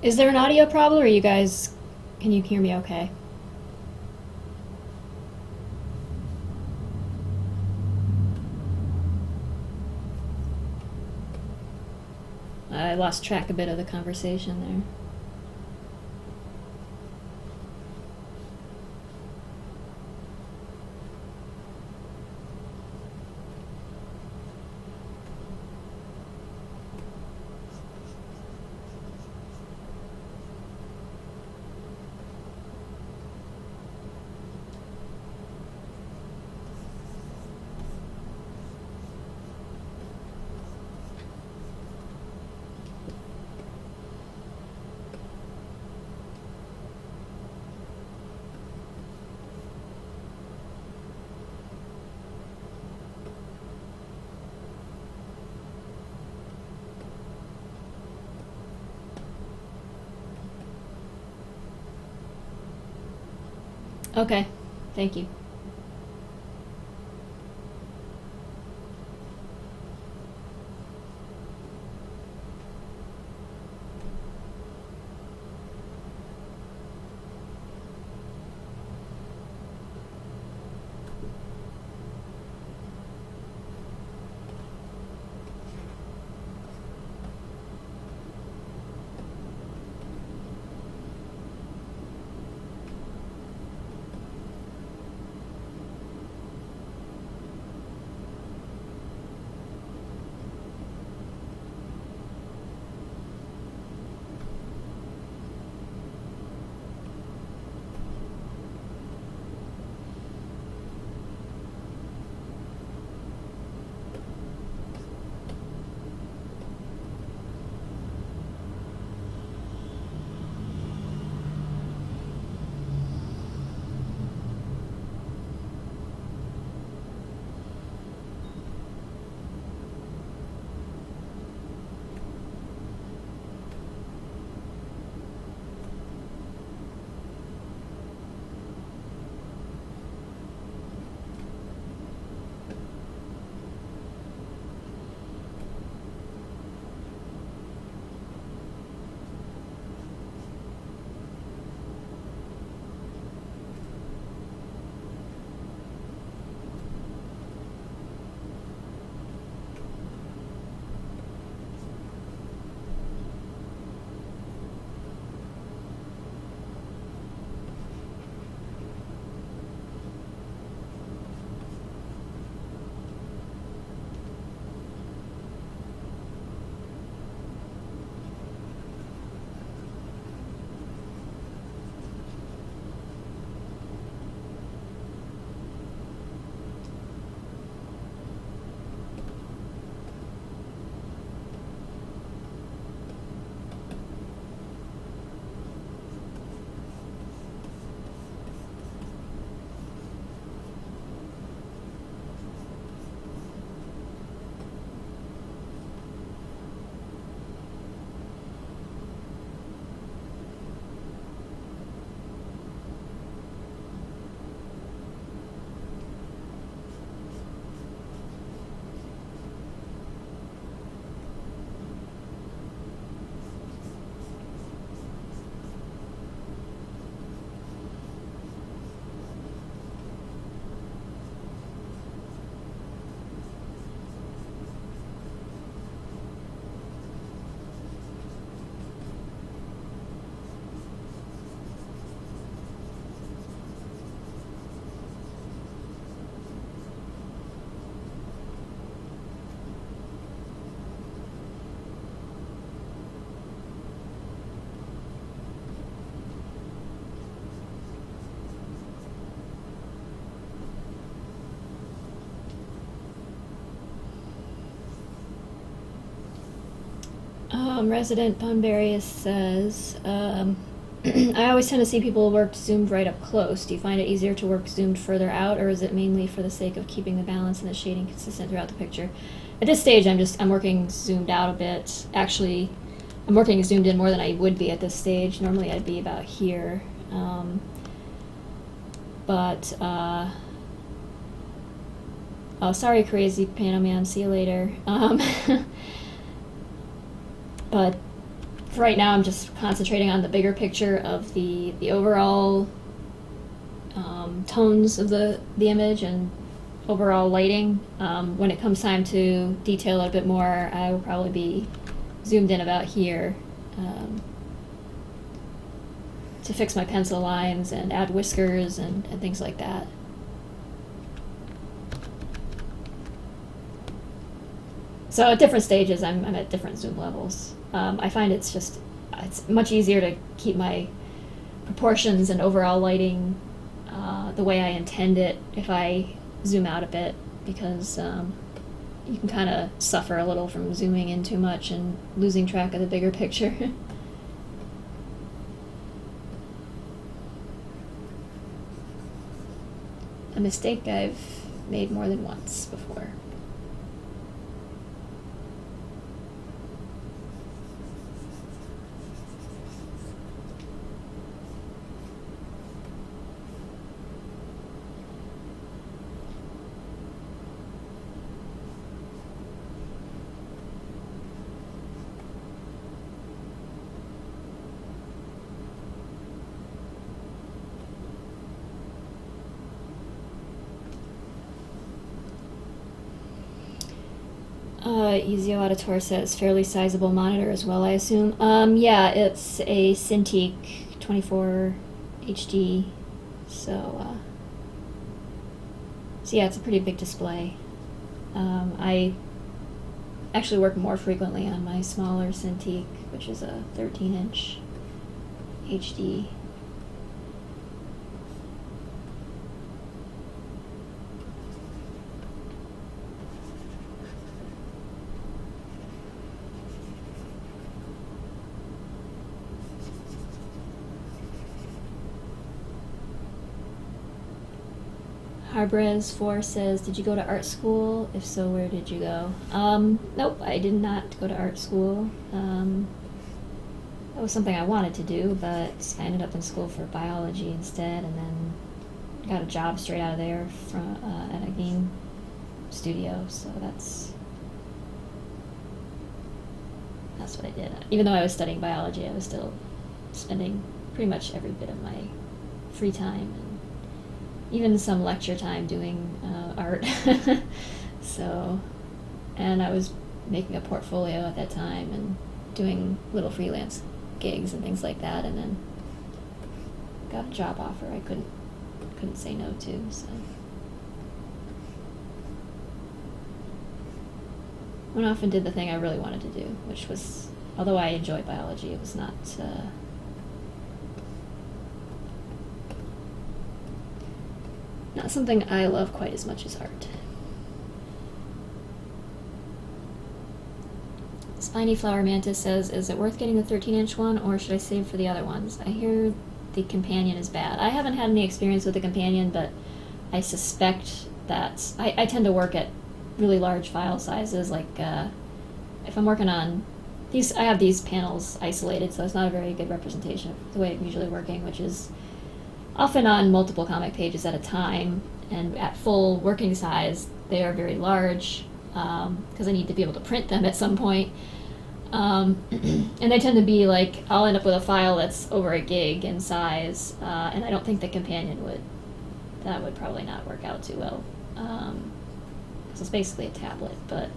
Is there an audio problem, or you guys, can you hear me okay? I lost track a bit of the conversation there. Okay, thank you. Resident Bunbury says, I always tend to see people work zoomed right up close. Do you find it easier to work zoomed further out, or is it mainly for the sake of keeping the balance and the shading consistent throughout the picture? At this stage, I'm working zoomed out a bit. Actually, I'm working zoomed in more than I would be at this stage. Normally, I'd be about here. Oh, sorry, crazy Pano Man. See you later. But right now, I'm just concentrating on the bigger picture of the overall tones of the image and overall lighting. When it comes time to detail it a bit more, I will probably be zoomed in about here to fix my pencil lines and add whiskers and things like that. So at different stages, I'm at different zoom levels. I find it's much easier to keep my proportions and overall lighting the way I intend it if I zoom out a bit, because you can kind of suffer a little from zooming in too much and losing track of the bigger picture. A mistake I've made more than once before. Ezio Auditor says fairly sizable monitor as well, I assume. Yeah, it's a Cintiq 24 HD, so yeah, it's a pretty big display. I actually work more frequently on my smaller Cintiq, which is a 13-inch HD. Harbrez4 says, did you go to art school? If so, where did you go? Nope, I did not go to art school. That was something I wanted to do, but I ended up in school for biology instead, and then got a job straight out of there from at a game studio, so that's what I did. Even though I was studying biology, I was still spending pretty much every bit of my free time and even some lecture time doing art. So, and I was making a portfolio at that time and doing little freelance gigs and things like that, and then got a job offer I couldn't say no to, so. Went off and did the thing I really wanted to do, which was, although I enjoy biology, it was not something I love quite as much as art. Spiny Flower Mantis says, is it worth getting the 13-inch one, or should I save for the other ones? I hear the companion is bad. I haven't had any experience with the companion, but I suspect that I tend to work at really large file sizes. Like if I'm working on these, I have these panels isolated, so it's not a very good representation of the way I'm usually working, which is often on multiple comic pages at a time, and at full working size, they are very large, because I need to be able to print them at some point. And they tend to be like, I'll end up with a file that's over a gig in size, and I don't think the companion would probably not work out too well. So it's basically a tablet, but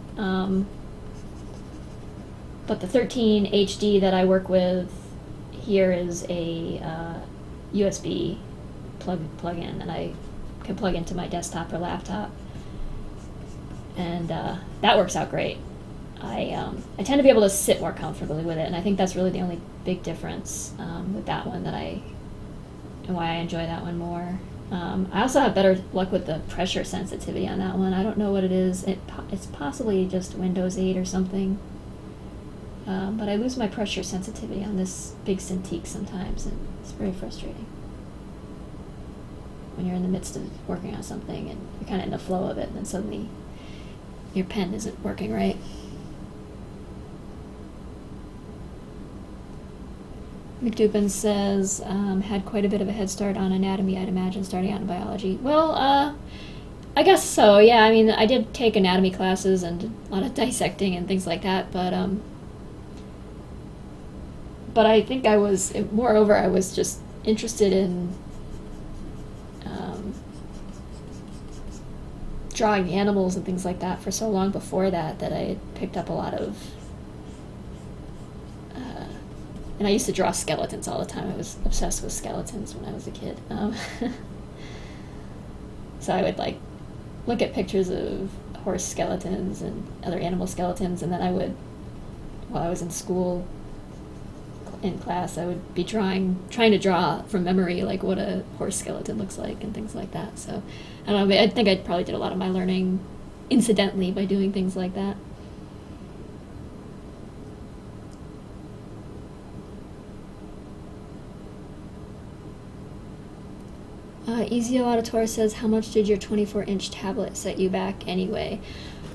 the 13 HD that I work with here is a USB plug-in, and I can plug into my desktop or laptop, and that works out great. I tend to be able to sit more comfortably with it, and I think that's really the only big difference with that one and why I enjoy that one more. I also have better luck with the pressure sensitivity on that one. I don't know what it is. It's possibly just Windows 8 or something. But I lose my pressure sensitivity on this big Cintiq sometimes, and it's very frustrating. When you're in the midst of working on something and you're kind of in the flow of it, and then suddenly your pen isn't working right. McDupin says, had quite a bit of a head start on anatomy, I'd imagine, starting out in biology. Well, I guess so, yeah. I mean, I did take anatomy classes and a lot of dissecting and things like that, but I think I was just interested in drawing animals and things like that for so long before that I had picked up a lot of and I used to draw skeletons all the time. I was obsessed with skeletons when I was a kid. So I would like look at pictures of horse skeletons and other animal skeletons, and then I would, while I was in school, in class, I would be trying to draw from memory like what a horse skeleton looks like and things like that. So I don't know, I think I probably did a lot of my learning incidentally by doing things like that. Easy Auditor says, how much did your 24-inch tablet set you back anyway?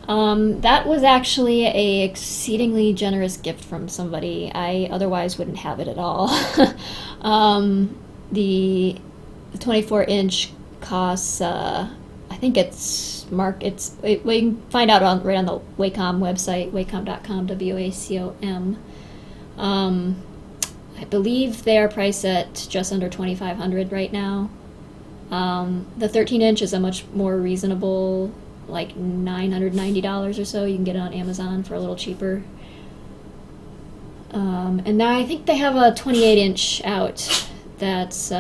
That was actually a exceedingly generous gift from somebody. I otherwise wouldn't have it at all. The 24-inch costs, I think it's we can find out right on the Wacom website, wacom.com, WACOM. I believe they are priced at just under $2,500 right now. The 13-inch is a much more reasonable, like $990 or so. You can get it on Amazon for a little cheaper. And now I think they have a 28-inch out that's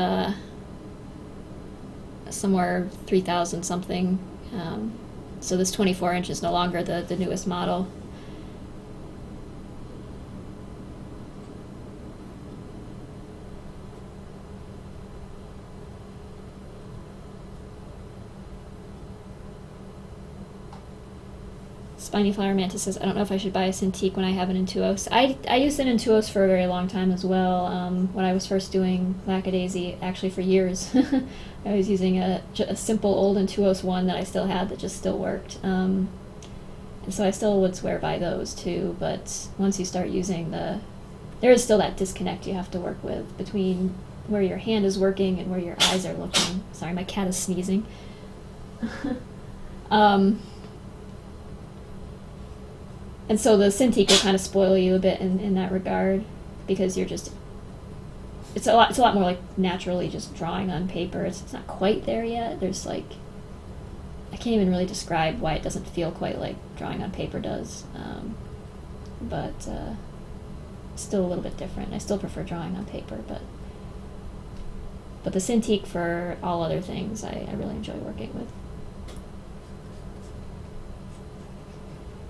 somewhere 3,000 something. So this 24-inch is no longer the newest model. Spiny Flower Mantis says, I don't know if I should buy a Cintiq when I have an Intuos. I used an Intuos for a very long time as well. When I was first doing Lackadaisy, actually for years, I was using a simple old Intuos 1 that I still had that just still worked. And so I still would swear by those too, but once you start using there is still that disconnect you have to work with between where your hand is working and where your eyes are looking. Sorry, my cat is sneezing. And so the Cintiq will kind of spoil you a bit in that regard, because it's a lot more like naturally just drawing on paper. It's not quite there yet. There's like, I can't even really describe why it doesn't feel quite like drawing on paper does, but still a little bit different. I still prefer drawing on paper, but the Cintiq for all other things I really enjoy working with.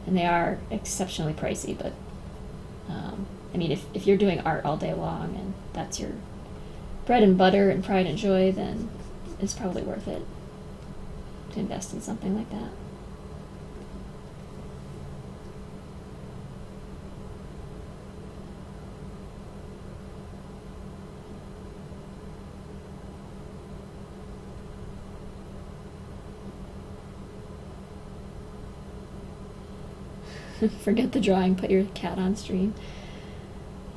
And they are exceptionally pricey, but I mean, if you're doing art all day long and that's your bread and butter and pride and joy, then it's probably worth it to invest in something like that. Forget the drawing, put your cat on stream.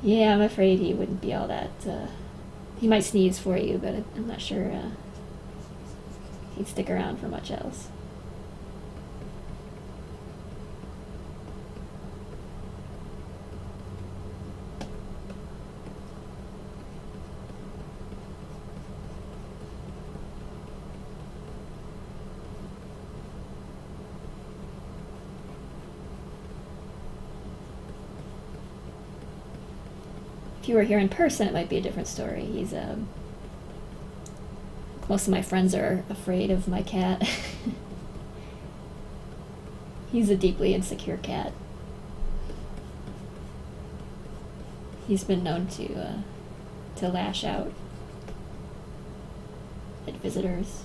Yeah, I'm afraid he wouldn't be all that, he might sneeze for you, but I'm not sure he'd stick around for much else. If you were here in person, it might be a different story. He's most of my friends are afraid of my cat. He's a deeply insecure cat. He's been known to lash out at visitors.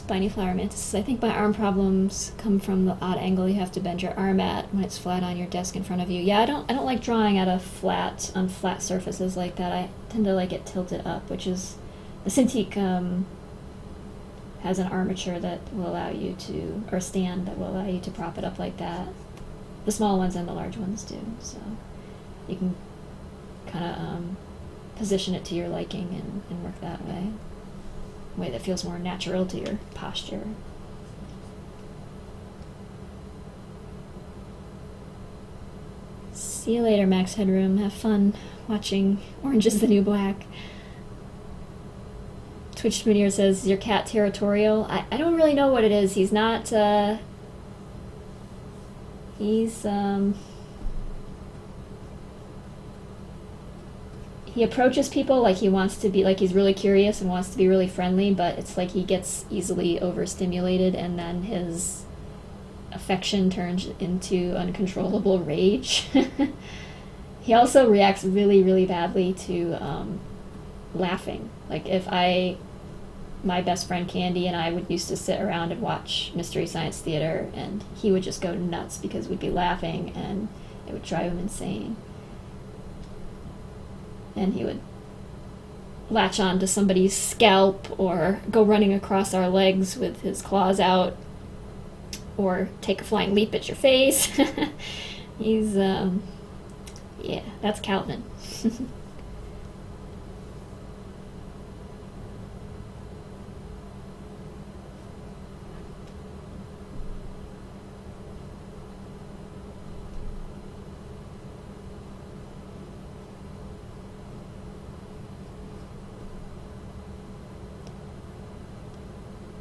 Spiny Flower Mantis says, I think my arm problems come from the odd angle you have to bend your arm at when it's flat on your desk in front of you. Yeah, I don't like drawing on flat surfaces like that. I tend to like it tilted up, which is the Cintiq has an armature that will allow you to, or a stand that will allow you to prop it up like that. The small ones and the large ones do, so you can kind of position it to your liking and work that way. Way that feels more natural to your posture. See you later, Max Headroom. Have fun watching Orange is the New Black. Twitch Spooner says, is your cat territorial? I don't really know what it is. He's not, he approaches people like he wants to be, like he's really curious and wants to be really friendly, but it's like he gets easily overstimulated and then his affection turns into uncontrollable rage. He also reacts really, really badly to laughing. Like if my best friend Candy and I would used to sit around and watch Mystery Science Theater, and he would just go nuts because we'd be laughing and it would drive him insane. And he would latch on to somebody's scalp or go running across our legs with his claws out or take a flying leap at your face. He's, yeah, that's Calvin.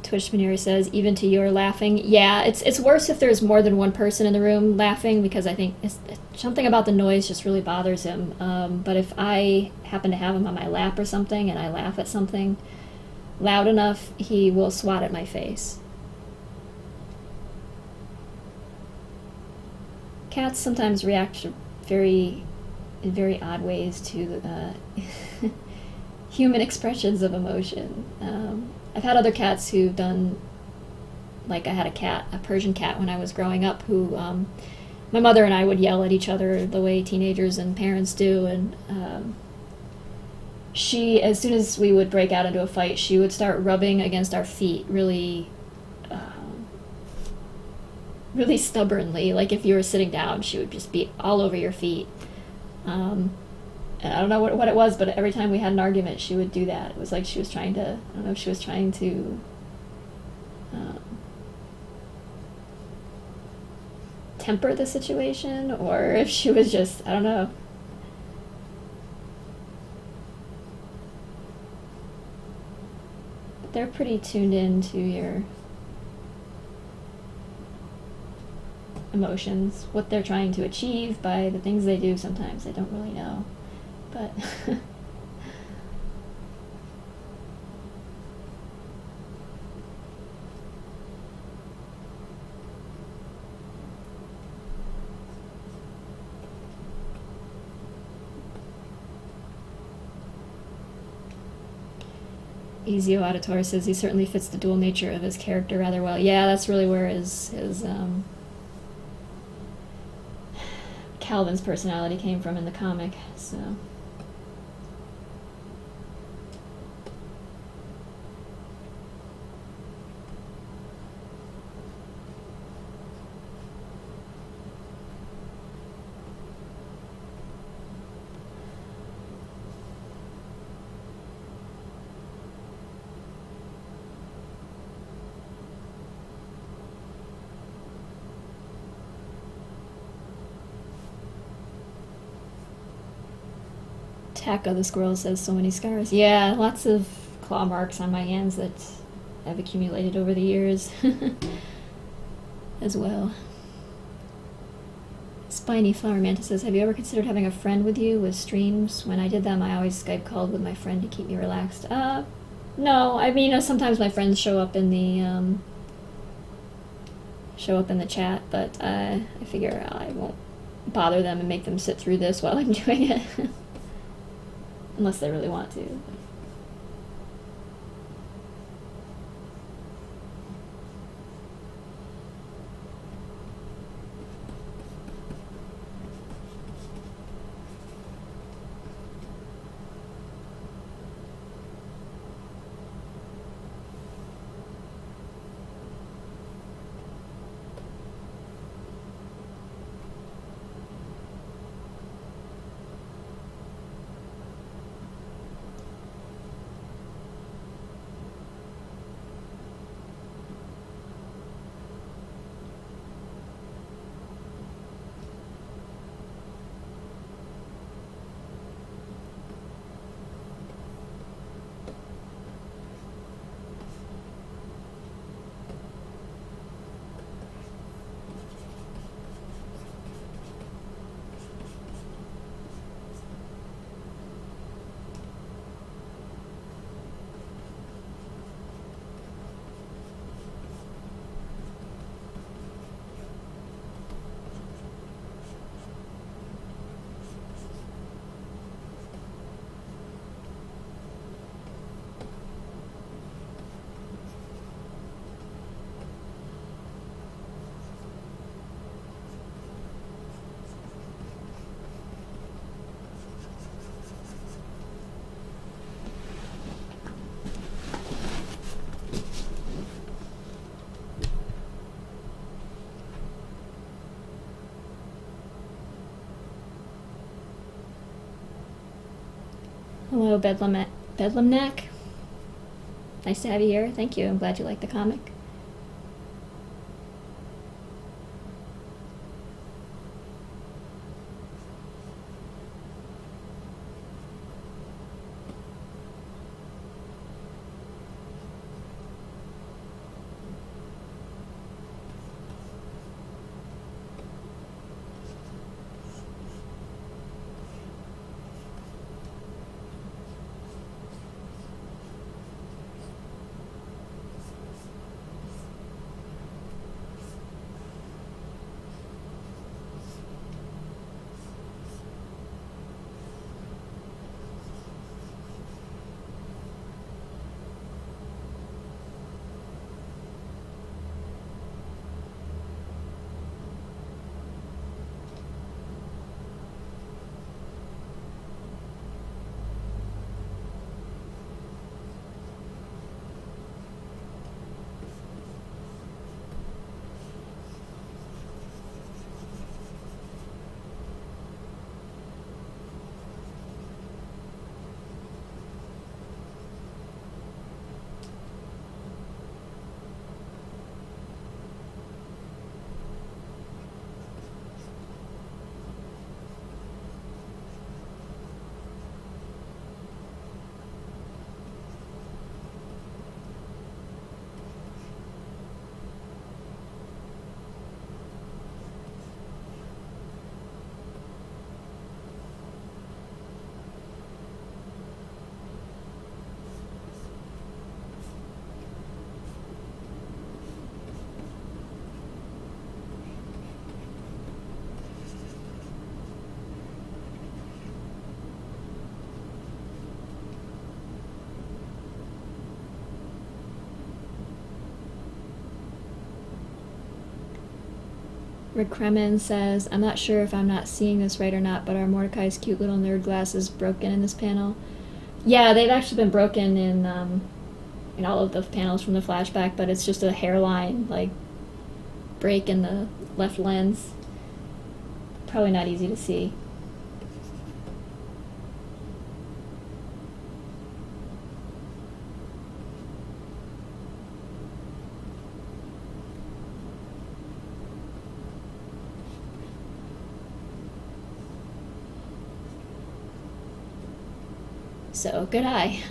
Twitch Maneri says, even to your laughing. Yeah, it's worse if there's more than one person in the room laughing, because I think something about the noise just really bothers him. But if I happen to have him on my lap or something and I laugh at something loud enough, he will swat at my face. Cats sometimes react in very odd ways to human expressions of emotion. I've had other cats who've done, like I had a Persian cat when I was growing up who, my mother and I would yell at each other the way teenagers and parents do, and she, as soon as we would break out into a fight, she would start rubbing against our feet really, really stubbornly. Like if you were sitting down, she would just be all over your feet. And I don't know what it was, but every time we had an argument, she would do that. It was like she was trying to, I don't know if she was trying to temper the situation, or if she was just, I don't know. But they're pretty tuned in to your emotions, what they're trying to achieve by the things they do. Sometimes they don't really know. But Ezio Auditore says he certainly fits the dual nature of his character rather well. Yeah, that's really where his Calvin's personality came from in the comic, so. Taka the squirrel says, so many scars. Yeah, lots of claw marks on my hands that have accumulated over the years as well. Spiny Flower Mantis says, have you ever considered having a friend with you with streams? When I did them, I always Skype called with my friend to keep me relaxed. No, I mean, sometimes my friends show up in the chat, but I figure I won't bother them and make them sit through this while I'm doing it. Unless they really want to. Hello, Bedlam Neck. Nice to have you here. Thank you. I'm glad you like the comic. Rick Kremen says, I'm not sure if I'm not seeing this right or not, but are Mordecai's cute little nerd glasses broken in this panel? Yeah, they've actually been broken in all of the panels from the flashback, but it's just a hairline, like, break in the left lens. Probably not easy to see. So, good eye.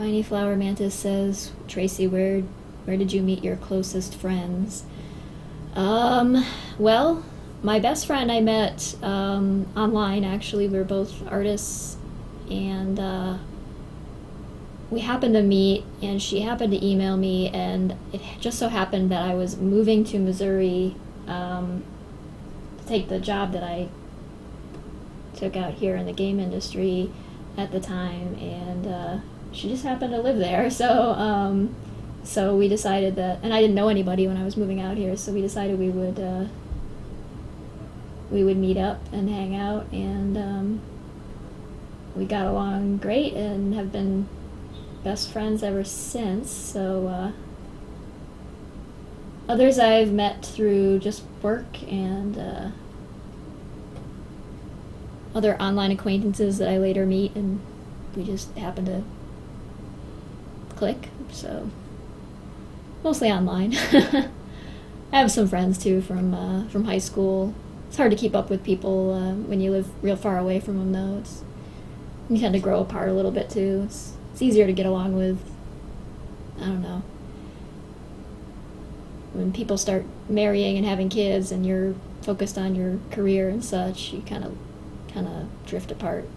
Spiny Flower Mantis says, Tracy, where did you meet your closest friends? Well, my best friend I met online, actually. We were both artists, and we happened to meet, and she happened to email me, and it just so happened that I was moving to Missouri to take the job that I took out here in the game industry at the time, and she just happened to live there, so we decided that, and I didn't know anybody when I was moving out here, so we decided we would meet up and hang out, and we got along great and have been best friends ever since. So others I've met through just work and other online acquaintances that I later meet, and we just happen to click, so mostly online. I have some friends too from high school. It's hard to keep up with people when you live real far away from them, though. You tend to grow apart a little bit too. It's easier to get along with, I don't know, when people start marrying and having kids and you're focused on your career and such, you kind of drift apart.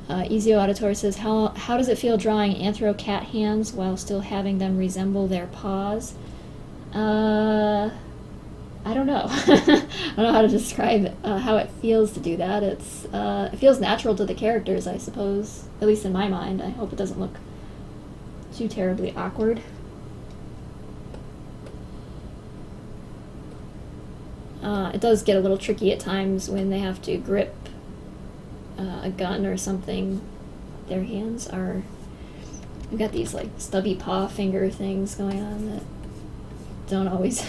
Ezio Auditor says, how does it feel drawing Anthro cat hands while still having them resemble their paws? I don't know. I don't know how to describe how it feels to do that. It feels natural to the characters, I suppose, at least in my mind. I hope it doesn't look too terribly awkward. It does get a little tricky at times when they have to grip a gun or something. Their hands are, we've got these like stubby paw finger things going on that don't always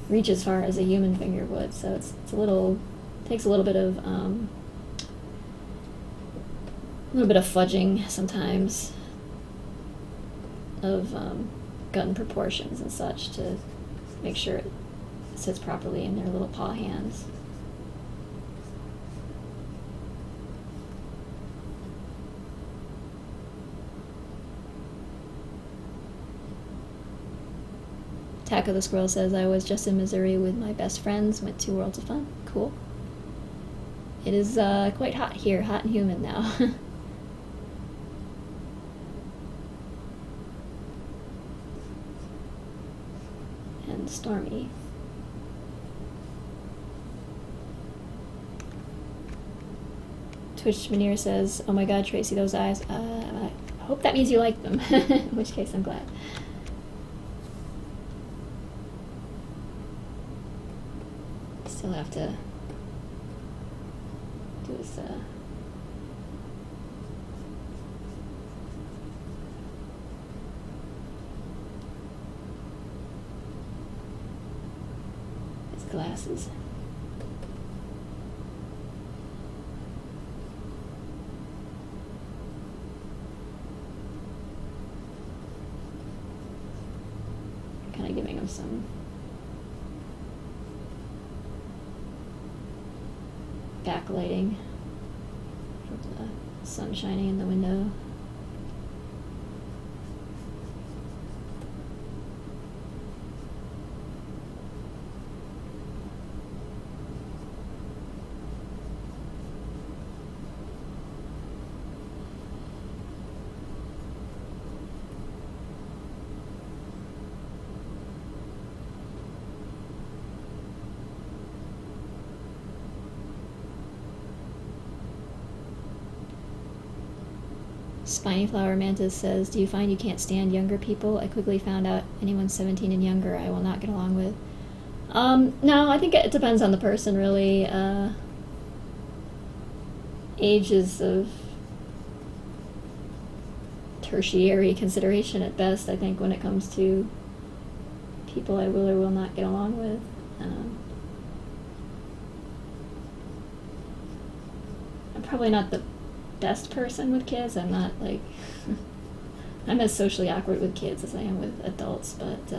reach as far as a human finger would, so it's a little, takes a little bit of fudging sometimes of gun proportions and such to make sure it sits properly in their little paw hands. Taco the Squirrel says, I was just in Missouri with my best friends, went to Worlds of Fun. Cool. It is quite hot here, hot and humid now. And stormy. Twitch Manir says, oh my god, Tracy, those eyes. I hope that means you like them, in which case I'm glad. Still have to do this his glasses. Kind of giving him some backlighting from the sun shining in the window. Spiny Flower Mantis says, do you find you can't stand younger people? I quickly found out anyone 17 and younger I will not get along with. No, I think it depends on the person, really. Age is of tertiary consideration at best, I think, when it comes to people I will or will not get along with. I'm probably not the best person with kids. I'm not like I'm as socially awkward with kids as I am with adults, but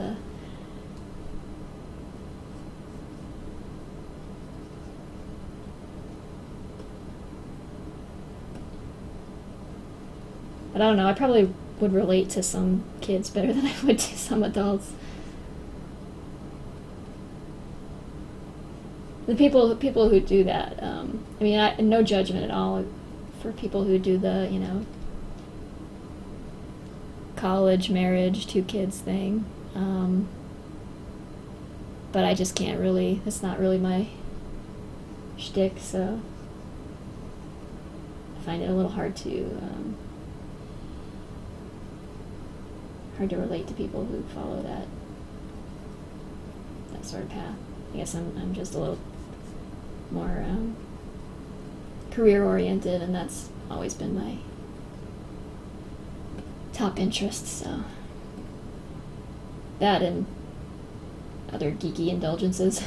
But I don't know, I probably would relate to some kids better than I would to some adults. The people who do that, I mean, no judgment at all for people who do the, you know, college, marriage, 2 kids thing. But I just can't really, that's not really my shtick, so I find it a little hard to relate to people who follow that sort of path. I guess I'm just a little more career oriented, and that's always been my top interest, so that and other geeky indulgences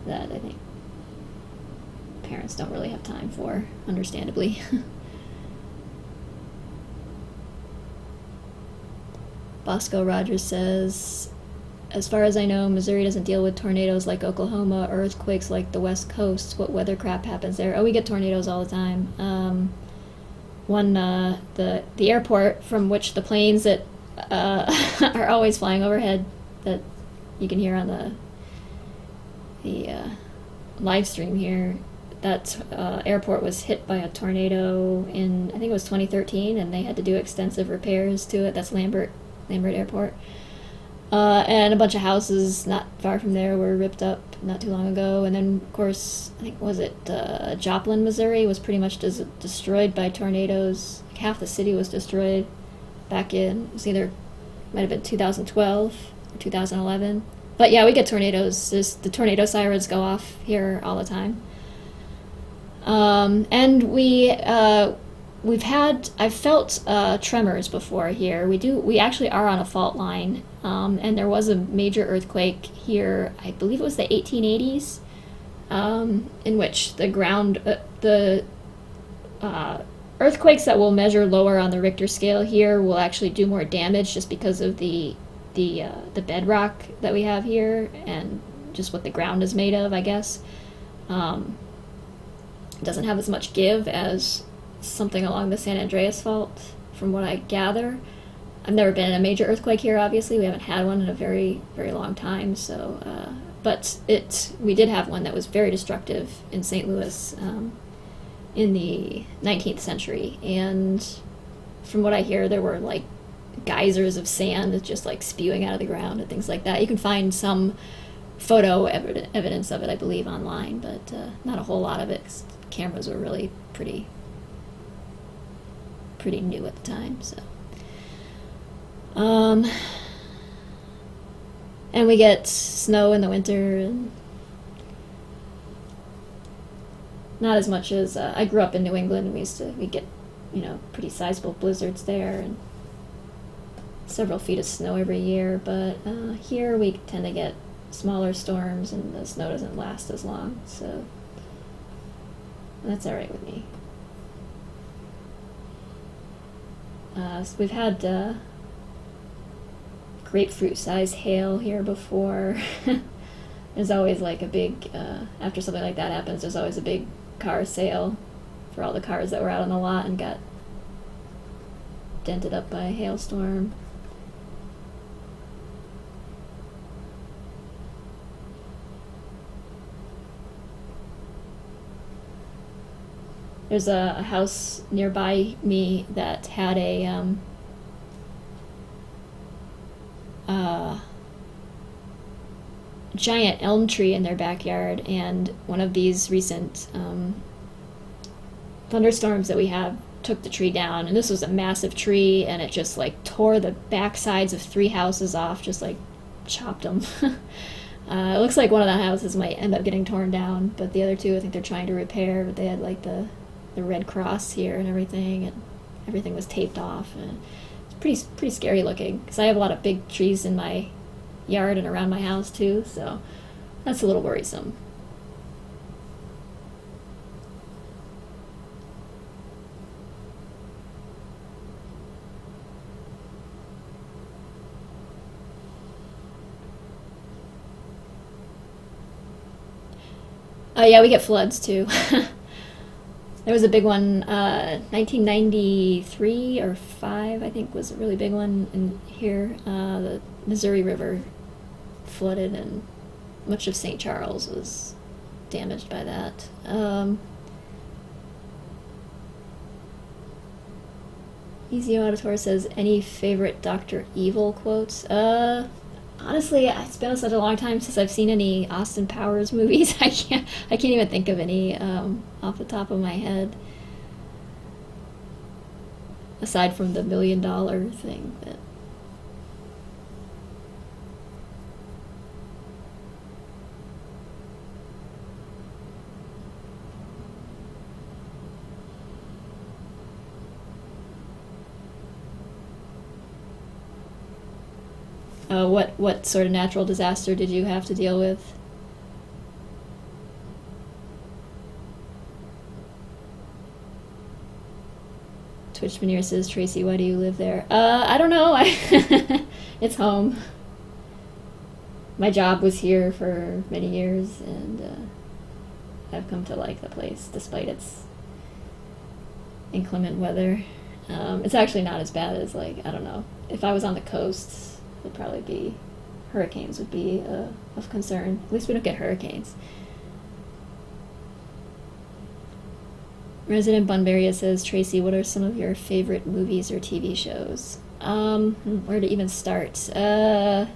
that I think parents don't really have time for, understandably. Bosco Rogers says, as far as I know, Missouri doesn't deal with tornadoes like Oklahoma or earthquakes like the West Coast. What weather crap happens there? Oh, we get tornadoes all the time. The airport from which the planes that are always flying overhead that you can hear on the live stream here, that airport was hit by a tornado in, I think it was 2013, and they had to do extensive repairs to it. That's Lambert Airport. And a bunch of houses not far from there were ripped up not too long ago. And then, of course, I think, was it Joplin, Missouri, was pretty much destroyed by tornadoes. Like half the city was destroyed back in, it was either, might have been 2012 or 2011. But yeah, we get tornadoes. The tornado sirens go off here all the time. And I've felt tremors before here. We actually are on a fault line, and there was a major earthquake here, I believe it was the 1880s, in which the ground, earthquakes that will measure lower on the Richter scale here will actually do more damage just because of the bedrock that we have here and just what the ground is made of, I guess. It doesn't have as much give as something along the San Andreas Fault, from what I gather. I've never been in a major earthquake here, obviously. We haven't had one in a very, very long time, so, but we did have one that was very destructive in St. Louis in the 19th century, and from what I hear, there were like geysers of sand just like spewing out of the ground and things like that. You can find some photo evidence of it, I believe, online, but not a whole lot of it, 'cause cameras were really pretty new at the time, so. And we get snow in the winter, and not as much as, I grew up in New England, and we get, you know, pretty sizable blizzards there, and several feet of snow every year, but here we tend to get smaller storms, and the snow doesn't last as long, so that's alright with me. So we've had grapefruit-sized hail here before. There's always like a big, after something like that happens, there's always a big car sale for all the cars that were out on the lot and got dented up by a hailstorm. There's a house nearby me that had a giant elm tree in their backyard, and one of these recent thunderstorms that we have took the tree down, and this was a massive tree, and it just like tore the back sides of 3 houses off, just like chopped them. It looks like one of the houses might end up getting torn down, but the other 2 I think they're trying to repair, but they had like the Red Cross here and everything was taped off, and it's pretty scary looking, because I have a lot of big trees in my yard and around my house too, so that's a little worrisome. Oh yeah, we get floods too. There was a big one, 1993 or 5, I think, was a really big one in here. The Missouri River flooded, and much of St. Charles was damaged by that. Easy Auditor says, any favorite Dr. Evil quotes? Honestly, it's been such a long time since I've seen any Austin Powers movies. I can't even think of any off the top of my head. Aside from the $1 million thing. What sort of natural disaster did you have to deal with? Twitch Veneer says, Tracy, why do you live there? I don't know. It's home. My job was here for many years, and I've come to like the place despite its inclement weather. It's actually not as bad as, like, I don't know. If I was on the coast, it'd probably be, hurricanes would be of concern. At least we don't get hurricanes. Resident Bunbury says, Tracy, what are some of your favorite movies or TV shows? Where to even start? I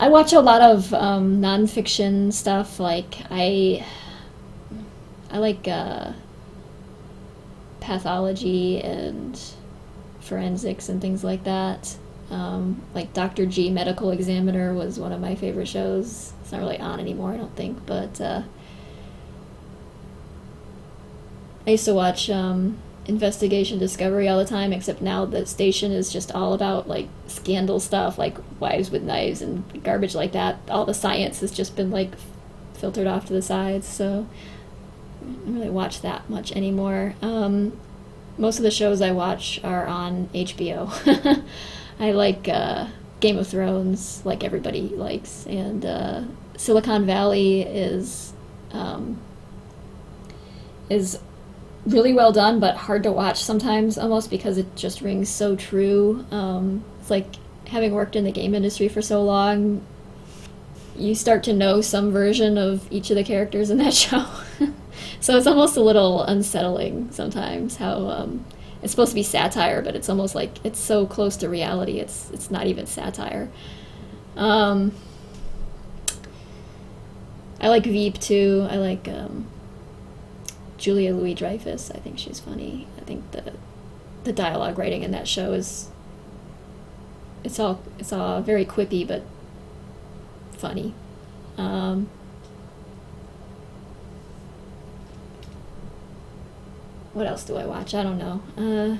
watch a lot of nonfiction stuff. Like I like pathology and forensics and things like that. Like Dr. G, Medical Examiner was one of my favorite shows. It's not really on anymore, I don't think, but I used to watch Investigation Discovery all the time, except now the station is just all about, like, scandal stuff, like Wives with Knives and garbage like that. All the science has just been, like, filtered off to the sides, so I don't really watch that much anymore. Most of the shows I watch are on HBO. I like Game of Thrones, like everybody likes, and Silicon Valley is really well done, but hard to watch sometimes, almost because it just rings so true. It's like, having worked in the game industry for so long, you start to know some version of each of the characters in that show. So it's almost a little unsettling sometimes how it's supposed to be satire, but it's almost like it's so close to reality, it's not even satire. I like Veep too. I like Julia Louis-Dreyfus. I think she's funny. I think the dialogue writing in that show is it's all very quippy but funny. What else do I watch? I don't know.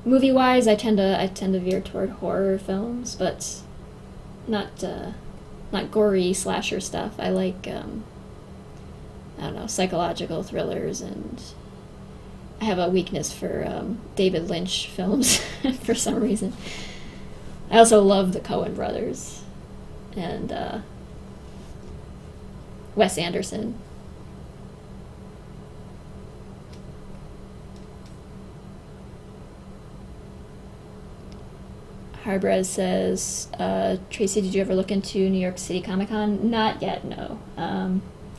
Movie-wise, I tend to veer toward horror films, but not gory slasher stuff. I like I don't know, psychological thrillers, and I have a weakness for David Lynch films for some reason. I also love the Coen brothers and Wes Anderson. Harbrez says, Tracy, did you ever look into New York City Comic Con? Not yet, no.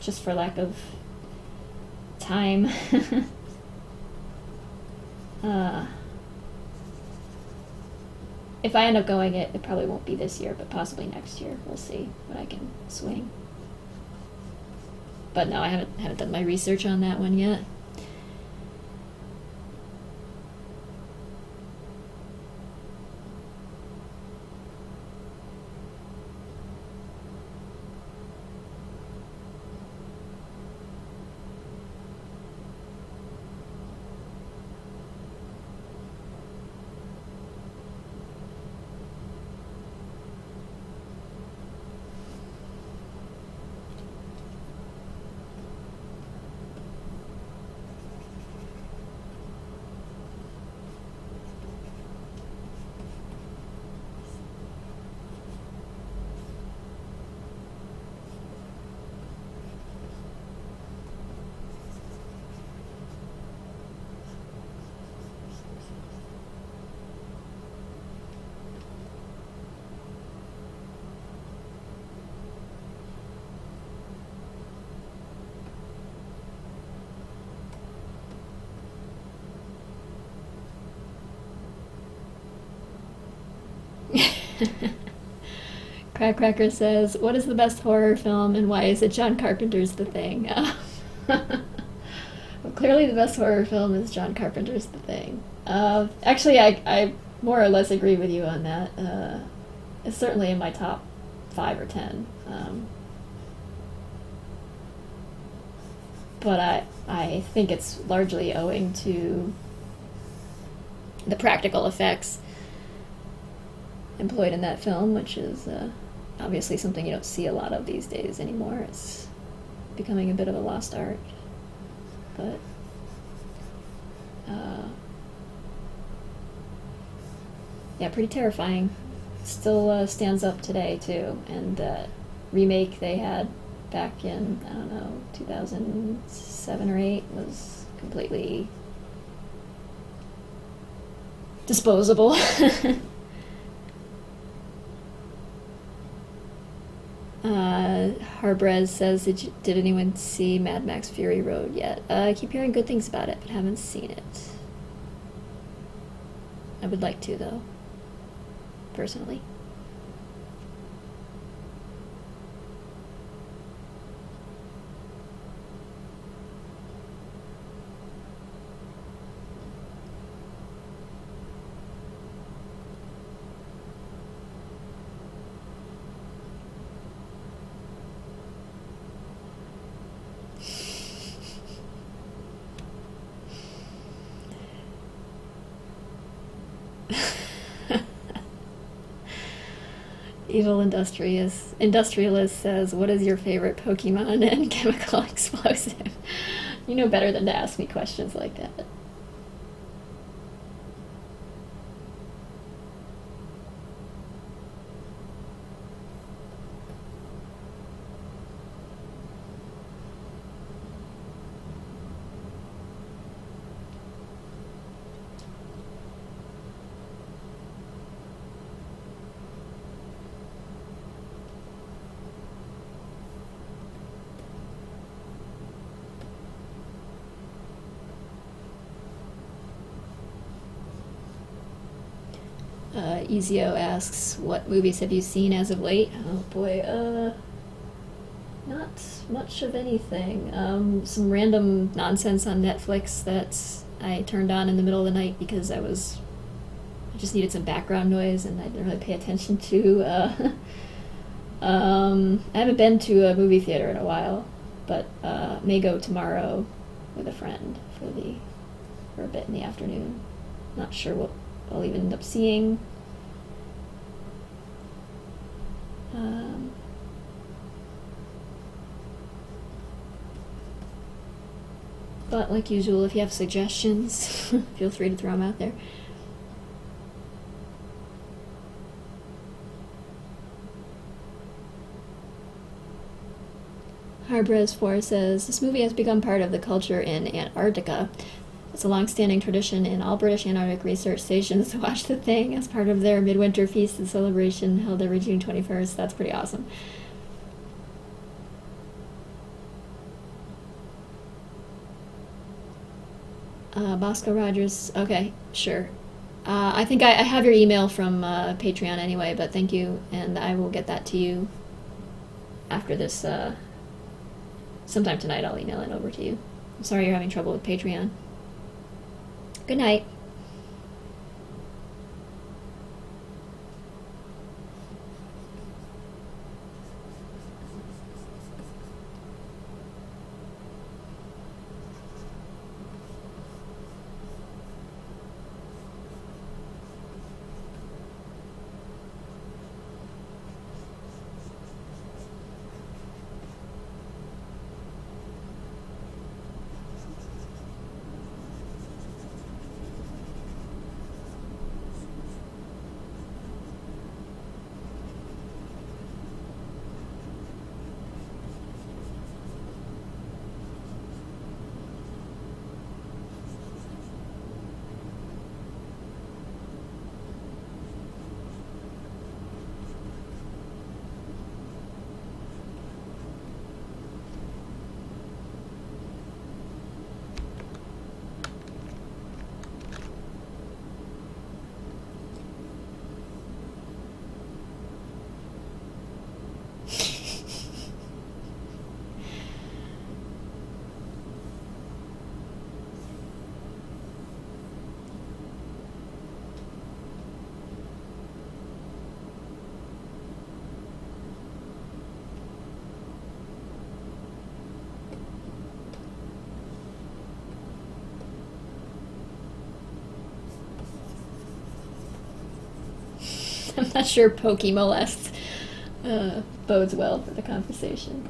Just for lack of time. If I end up going, it probably won't be this year, but possibly next year. We'll see what I can swing. But no, I haven't done my research on that one yet. Cracker says, "What is the best horror film, and why is it John Carpenter's The Thing?" Well, clearly, the best horror film is John Carpenter's The Thing. Actually, I more or less agree with you on that. It's certainly in my top 5 or 10. But I think it's largely owing to the practical effects employed in that film, which is obviously something you don't see a lot of these days anymore. It's becoming a bit of a lost art. But yeah, pretty terrifying. Still stands up today too. And remake they had back in, I don't know, 2007 or 8 was completely disposable. Harbrez says, did anyone see Mad Max Fury Road yet? I keep hearing good things about it, but haven't seen it. I would like to, though, personally. Evil Industrialist says, "What is your favorite Pokemon and chemical explosive?" You know better than to ask me questions like that. Ezio asks, what movies have you seen as of late? Oh boy, not much of anything. Some random nonsense on Netflix that I turned on in the middle of the night because I just needed some background noise and I didn't really pay attention to. I haven't been to a movie theater in a while, but may go tomorrow with a friend for a bit in the afternoon. Not sure what I'll even end up seeing. But like usual, if you have suggestions, feel free to throw them out there. Harbrez4 says, this movie has become part of the culture in Antarctica. It's a long-standing tradition in all British Antarctic research stations to watch The Thing as part of their midwinter feast and celebration held every June 21st. That's pretty awesome. Bosco Rogers, okay, sure. I think I have your email from Patreon anyway, but thank you, and I will get that to you after this. Sometime tonight I'll email it over to you. I'm sorry you're having trouble with Patreon. Good night. I'm not sure pokey molest bodes well for the conversation.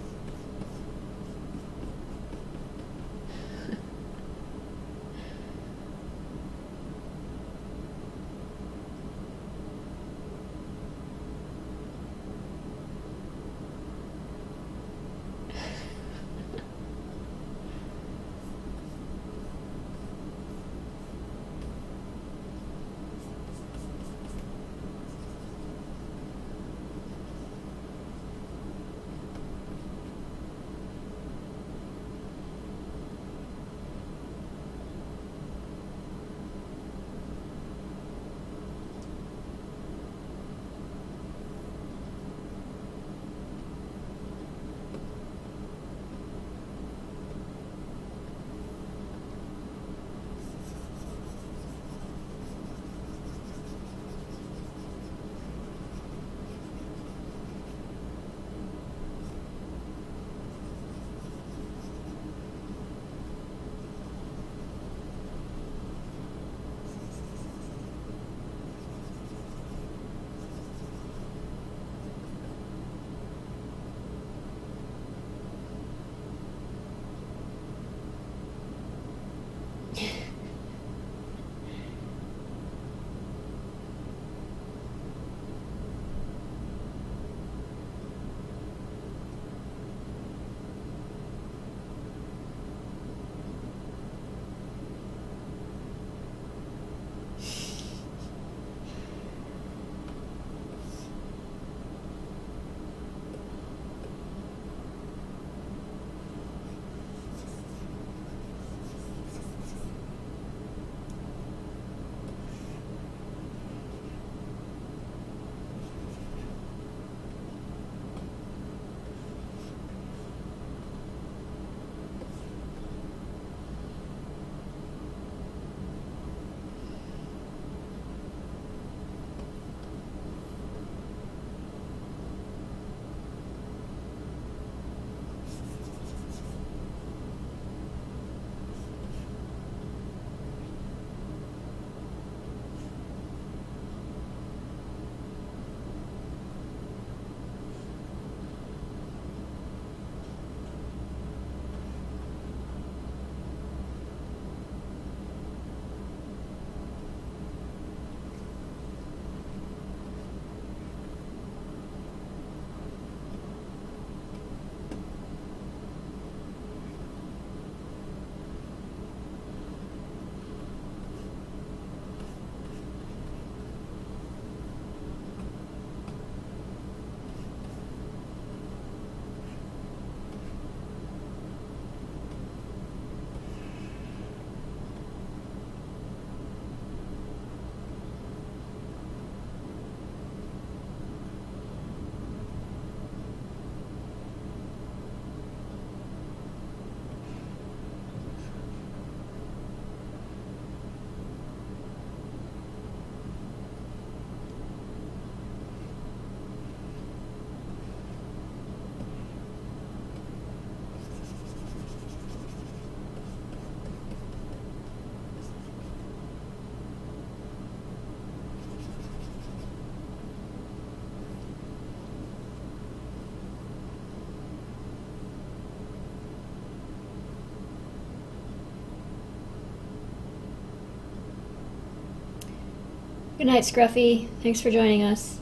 Good night, Scruffy. Thanks for joining us.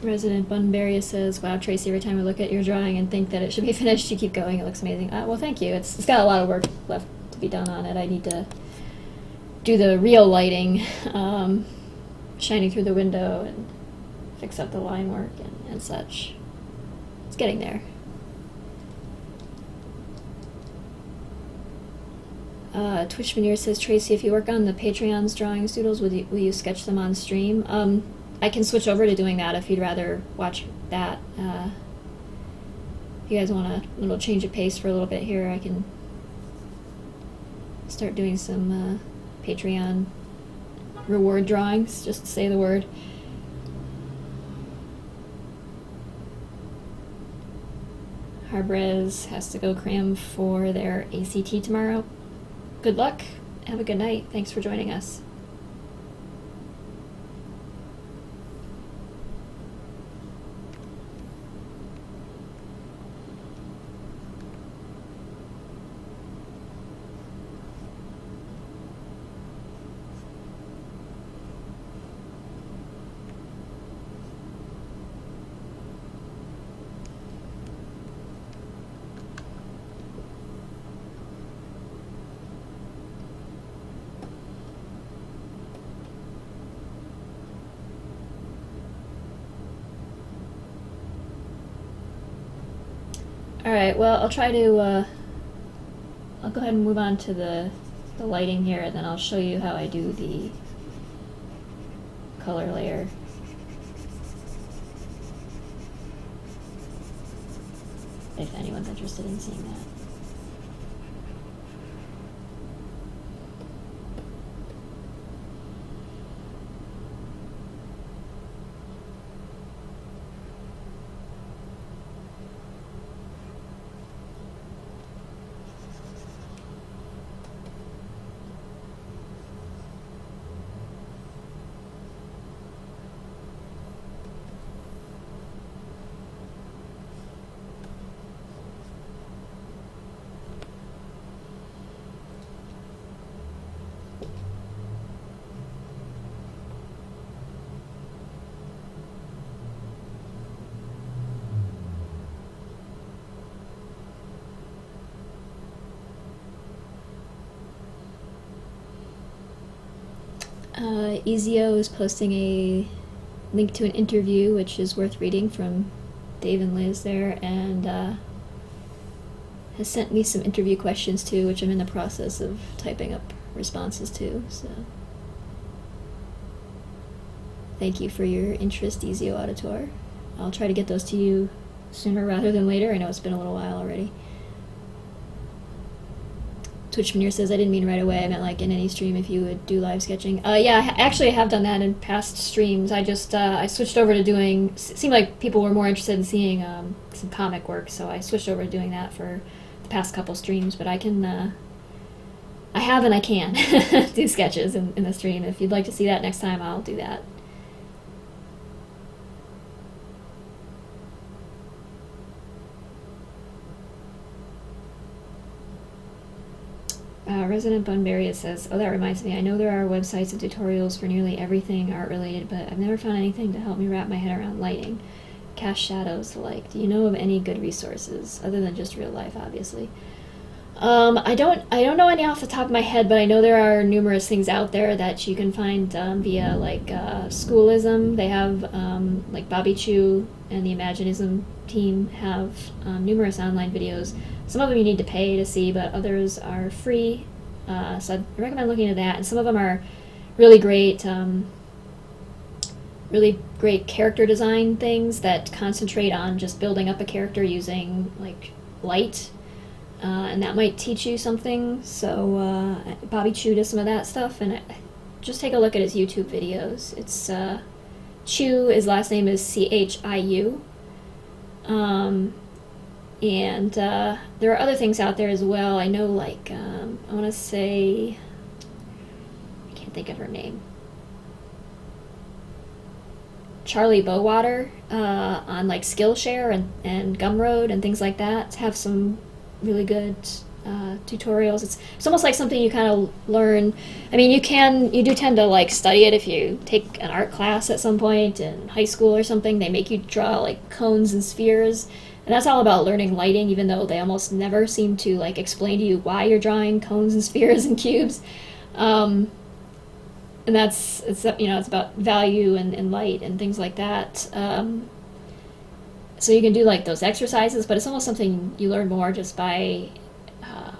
Resident Bunbury says, "Wow, Tracy! Every time I look at your drawing and think that it should be finished, you keep going. It looks amazing." Well, thank you. It's got a lot of work left to be done on it. I need to do the real lighting, shining through the window, and fix up the line work and such. It's getting there. Twitch Veneer says, "Tracy, if you work on the Patreon's drawing doodles, will you sketch them on stream?" I can switch over to doing that if you'd rather watch that. If you guys want a little change of pace for a little bit here, I can start doing some Patreon reward drawings, just to say the word. Harbrez has to go cram for their ACT tomorrow. Good luck. Have a good night. Thanks for joining us. Alright, well, I'll try to, I'll go ahead and move on to the lighting here, and then I'll show you how I do the color layer. If anyone's interested in seeing that. Ezio is posting a link to an interview, which is worth reading, from Dave and Liz there, and has sent me some interview questions too, which I'm in the process of typing up responses to, so thank you for your interest, Ezio Auditor. I'll try to get those to you sooner rather than later. I know it's been a little while already. Twitch Veneer says, "I didn't mean right away, I meant like in any stream if you would do live sketching." Yeah, actually I have done that in past streams. I just, I switched over to doing, seemed like people were more interested in seeing some comic work, so I switched over to doing that for the past couple streams, but I can, I have and I can do sketches in the stream. If you'd like to see that next time, I'll do that. Resident Bunbury says, "Oh, that reminds me, I know there are websites and tutorials for nearly everything art related, but I've never found anything to help me wrap my head around lighting, cast shadows, the like. Do you know of any good resources, other than just real life, obviously?" I don't know any off the top of my head, but I know there are numerous things out there that you can find via, like, Schoolism. They have, like, Bobby Chu and the Imaginism team have numerous online videos. Some of them you need to pay to see, but others are free. So I'd recommend looking at that. And some of them are really great character design things that concentrate on just building up a character using, like, light. And that might teach you something. So Bobby Chu does some of that stuff, and just take a look at his YouTube videos. It's Chu, his last name is Chiu. And there are other things out there as well. I know, like, I want to say, I can't think of her name. Charlie Bowater on, like, Skillshare and Gumroad and things like that have some really good tutorials. It's almost like something you kind of learn. I mean, you do tend to like study it if you take an art class at some point in high school or something. They make you draw like cones and spheres, and that's all about learning lighting, even though they almost never seem to like explain to you why you're drawing cones and spheres and cubes. And it's about value and light and things like that. So you can do like those exercises, but it's almost something you learn more just by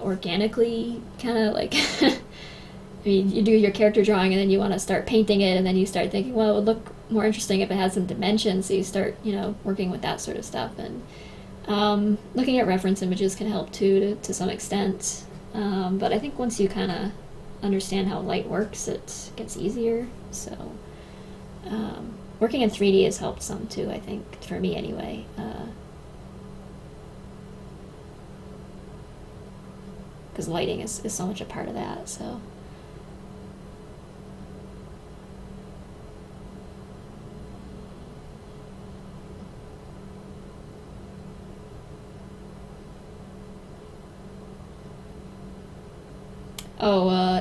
organically kind of like I mean, you do your character drawing and then you want to start painting it, and then you start thinking, well, it would look more interesting if it had some dimensions, so you start working with that sort of stuff. And looking at reference images can help too to some extent, but I think once you kind of understand how light works, it gets easier. So working in 3D has helped some too, I think, for me anyway. Because lighting is so much a part of that. So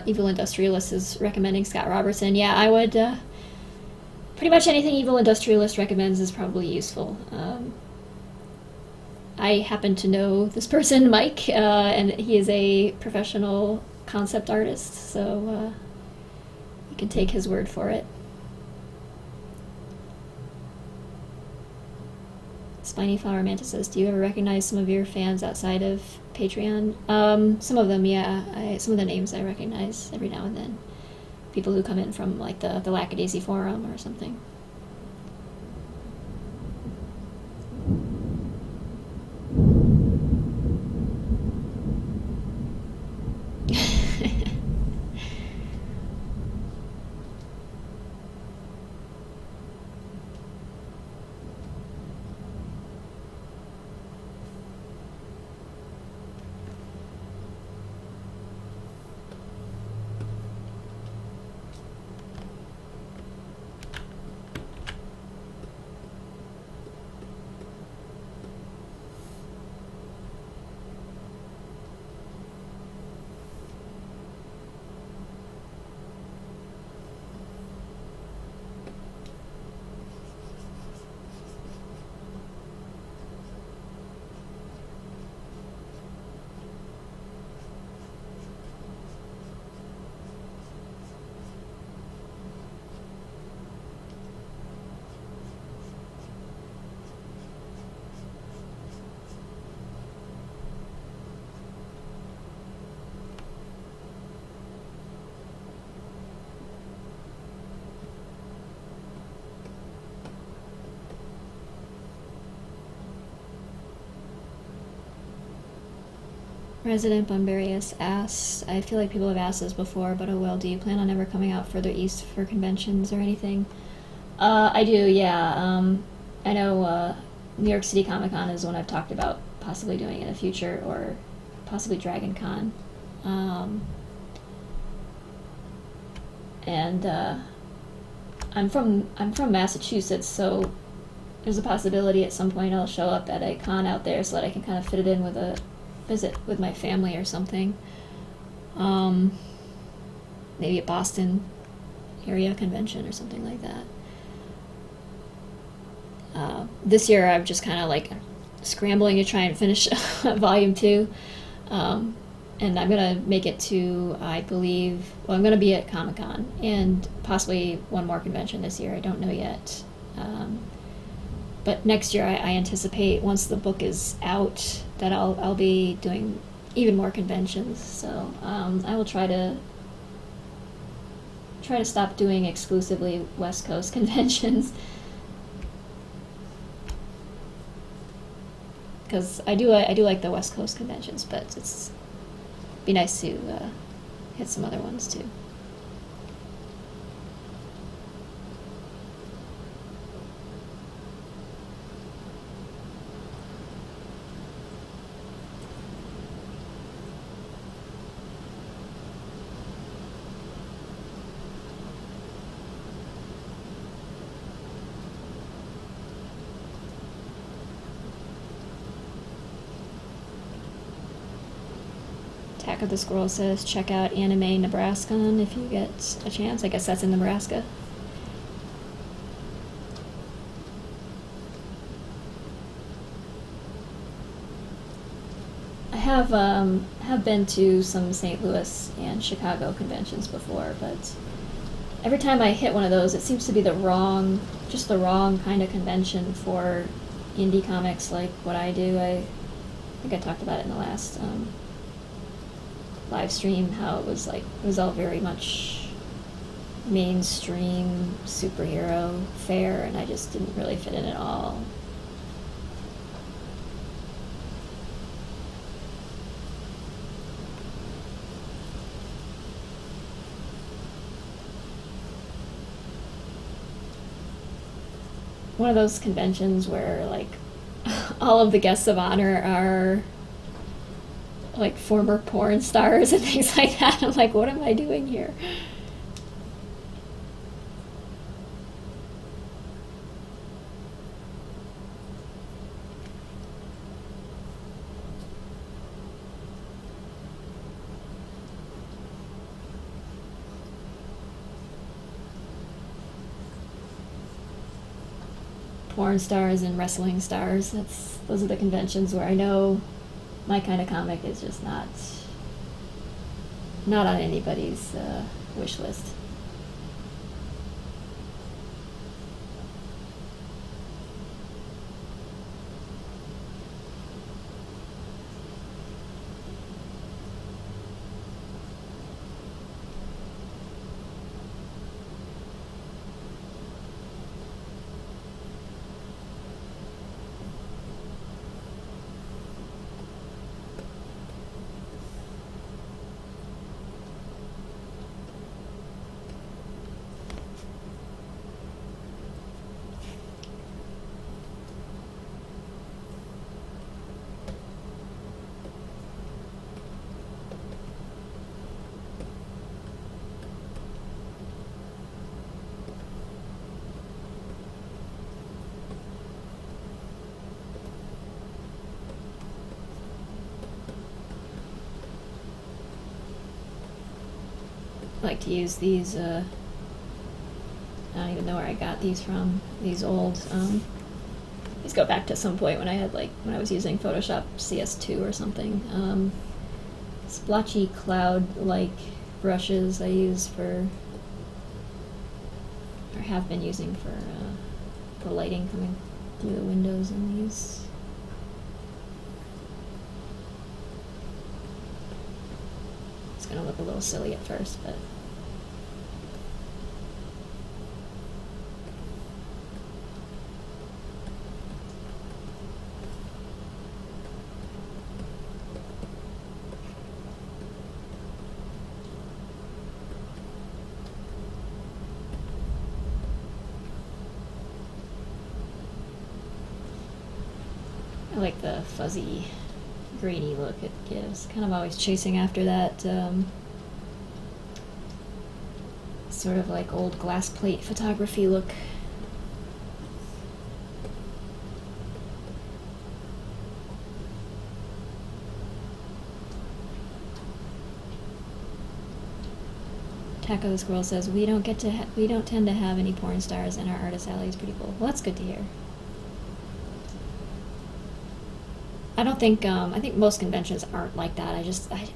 Evil Industrialist is recommending Scott Robertson. Yeah, I would. Pretty much anything Evil Industrialist recommends is probably useful. I happen to know this person, Mike, and he is a professional concept artist, so you can take his word for it. Spiny Flower Mantis says, do you ever recognize some of your fans outside of Patreon? Some of them, yeah. Some of the names I recognize every now and then. People who come in from like the Lackadaisy forum or something. Resident Bumbarius asks, I feel like people have asked this before, but oh well, do you plan on ever coming out further east for conventions or anything? I do, yeah. I know New York City Comic Con is one I've talked about possibly doing in the future, or possibly Dragon Con. And I'm from Massachusetts, so there's a possibility at some point I'll show up at a con out there so that I can kind of fit it in with a visit with my family or something. Maybe a Boston area convention or something like that. This year I'm just kind of like scrambling to try and finish volume 2. And I'm going to make it to, I believe, well, I'm going to be at Comic-Con and possibly one more convention this year. I don't know yet. But next year I anticipate, once the book is out, that I'll be doing even more conventions. So I will try to stop doing exclusively West Coast conventions, because I do like the West Coast conventions, but it's be nice to hit some other ones too. Attack of the Squirrel says, check out Anime Nebraskan if you get a chance. I guess that's in Nebraska. I have been to some St. Louis and Chicago conventions before, but every time I hit one of those, it seems to be the wrong kind of convention for indie comics like what I do. I think I talked about it in the last live stream, how it was all very much mainstream superhero fare, and I just didn't really fit in at all. One of those conventions where like all of the guests of honor are like former porn stars and things like that. I'm like, what am I doing here? Porn stars and wrestling stars. Those are the conventions where I know my kind of comic is just not on anybody's wish list. I like to use these, I don't even know where I got these from, these old, these go back to some point when when I was using Photoshop CS2 or something. Splotchy cloud-like brushes I use or have been using for the lighting coming through the windows in these. It's gonna look a little silly at first, but I like the fuzzy, grainy look it gives. Kind of always chasing after that sort of like old glass plate photography look. Attack of the Squirrel says, we don't tend to have any porn stars in our artist alley. It's pretty cool. Well, that's good to hear. I don't think, I think most conventions aren't like that.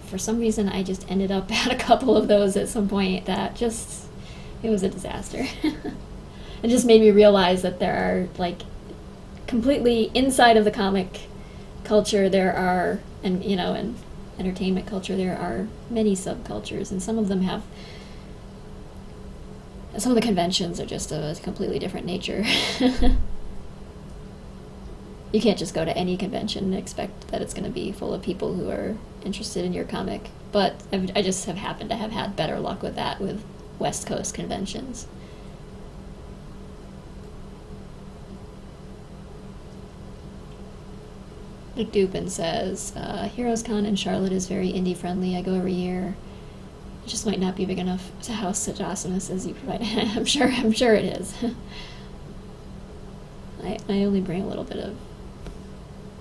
For some reason, I just ended up at a couple of those at some point that it was a disaster. It just made me realize that there are, like, completely inside of the comic culture, there are, and entertainment culture, there are many subcultures, and some of the conventions are just of a completely different nature. You can't just go to any convention and expect that it's going to be full of people who are interested in your comic. But I just have happened to have had better luck with that with West Coast conventions. Nick Dupin says, Heroes Con in Charlotte is very indie friendly. I go every year. It just might not be big enough to house such awesomeness as you provide. I'm sure it is. I only bring a little bit of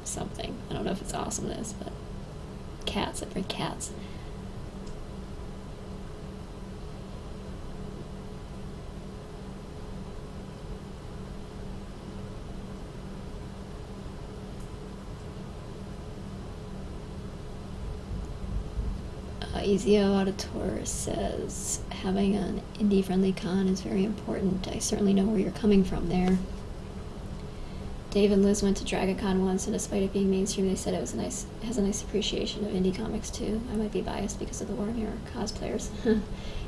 something. I don't know if it's awesomeness, but cats. I bring cats. Ezio Auditor says, having an indie-friendly con is very important. I certainly know where you're coming from there. Dave and Liz went to DragonCon once, and despite it being mainstream, they said it was has a nice appreciation of indie comics too. I might be biased because of the Warhammer cosplayers.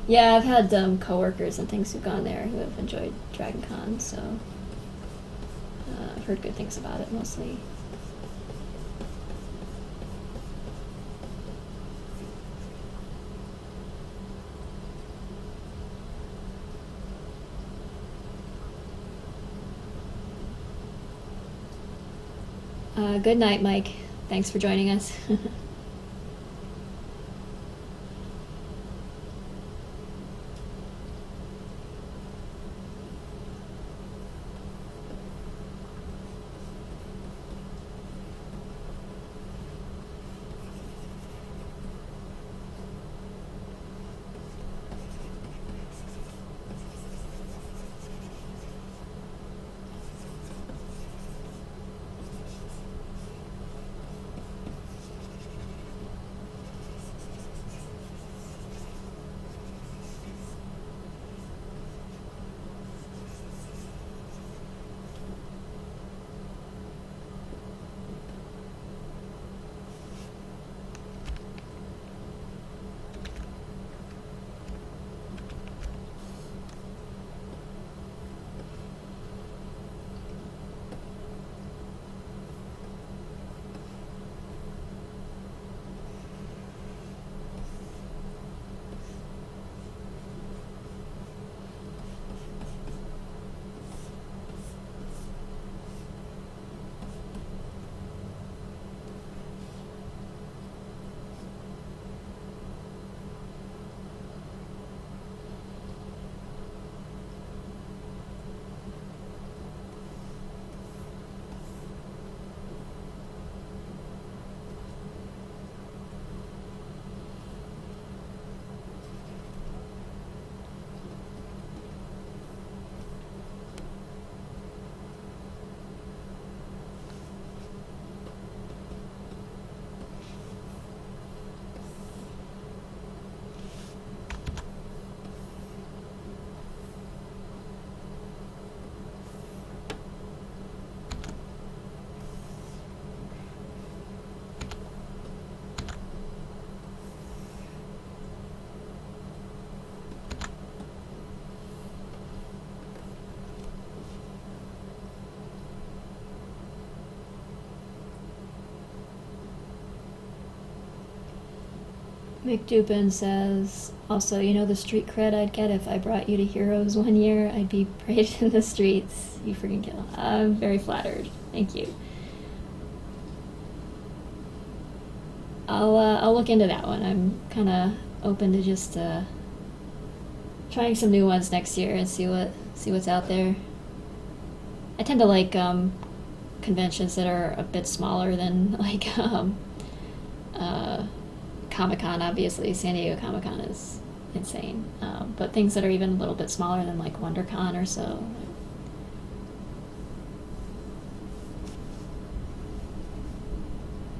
Yeah, I've had coworkers and things who've gone there who have enjoyed DragonCon, so I've heard good things about it mostly. Good night, Mike. Thanks for joining us. Mick Dupin says, also, you know the street cred I'd get if I brought you to Heroes one year? I'd be paraded in the streets. You freaking kill. I'm very flattered. Thank you. I'll look into that one. I'm kind of open to just trying some new ones next year and see what's out there. I tend to like conventions that are a bit smaller than like Comic-Con. Obviously San Diego Comic-Con is insane, but things that are even a little bit smaller than like WonderCon or so.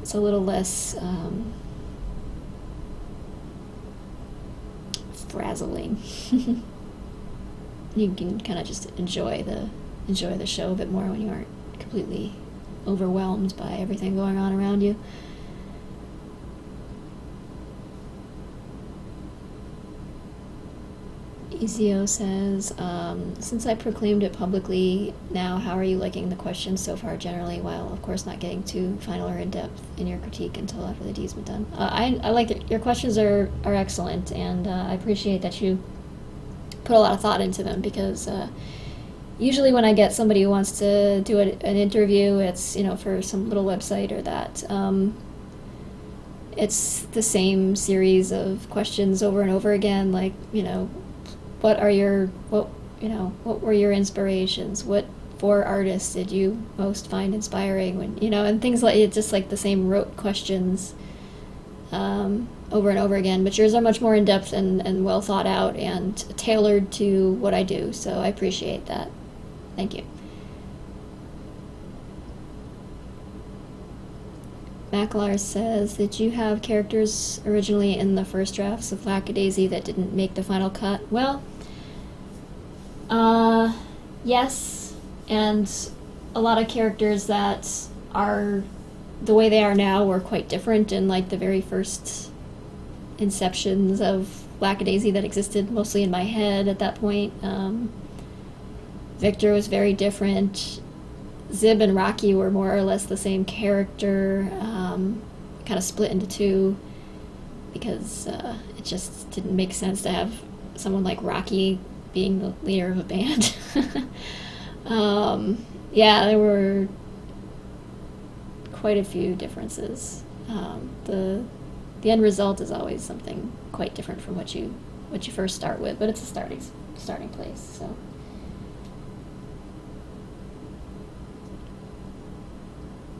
It's a little less frazzling. You can kind of just enjoy the show a bit more when you aren't completely overwhelmed by everything going on around you. Ezio says, since I proclaimed it publicly now, how are you liking the questions so far generally, while of course not getting too final or in-depth in your critique until after the D's been done? I like that your questions are excellent, and I appreciate that you put a lot of thought into them, because usually when I get somebody who wants to do an interview, it's, you know, for some little website or that, it's the same series of questions over and over again, like, you know, what were your inspirations? What 4 artists did you most find inspiring? When, you know, and things like, it's just like the same rote questions over and over again. But yours are much more in depth and well thought out and tailored to what I do. So I appreciate that. Thank you. Macklar says, did you have characters originally in the first drafts of Lackadaisy that didn't make the final cut? Well, yes, and a lot of characters that are the way they are now were quite different in like the very first inceptions of Lackadaisy that existed mostly in my head at that point. Victor was very different. Zib and Rocky were more or less the same character, kind of split into two because it just didn't make sense to have someone like Rocky being the leader of a band. Yeah, there were quite a few differences. The end result is always something quite different from what you first start with, but it's a starting place. So.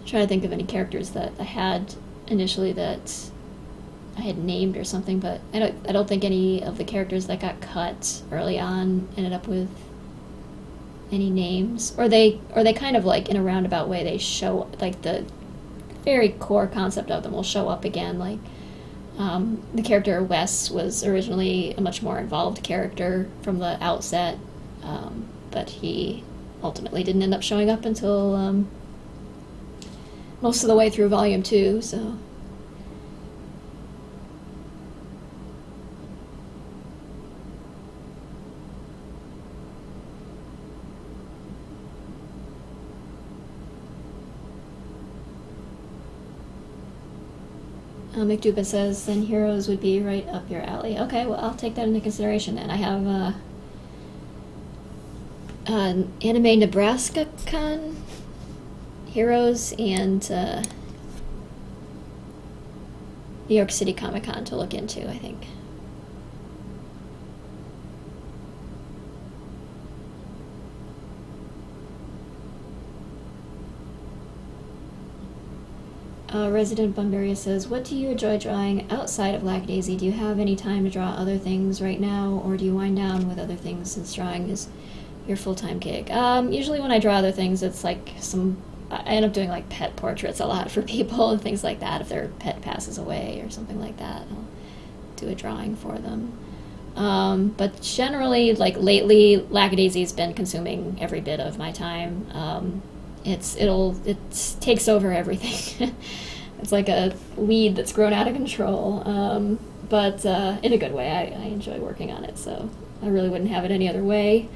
Try to think of any characters that I had initially that I had named or something, but I don't think any of the characters that got cut early on ended up with any names, or they kind of like in a roundabout way they show like the very core concept of them will show up again. Like the character Wes was originally a much more involved character from the outset, but he ultimately didn't end up showing up until most of the way through Volume 2, so. McDupin says, then Heroes would be right up your alley. Okay, well, I'll take that into consideration then. I have an Anime Nebraska Con, Heroes, and New York City Comic Con to look into, I think. Resident Bunbury says, what do you enjoy drawing outside of Lackadaisy? Do you have any time to draw other things right now, or do you wind down with other things since drawing is your full-time gig? Usually when I draw other things, it's like I end up doing like pet portraits a lot for people and things like that. If their pet passes away or something like that, I'll do a drawing for them. But generally, like lately, Lackadaisy's been consuming every bit of my time. It takes over everything. It's like a weed that's grown out of control. But in a good way. I enjoy working on it, so I really wouldn't have it any other way,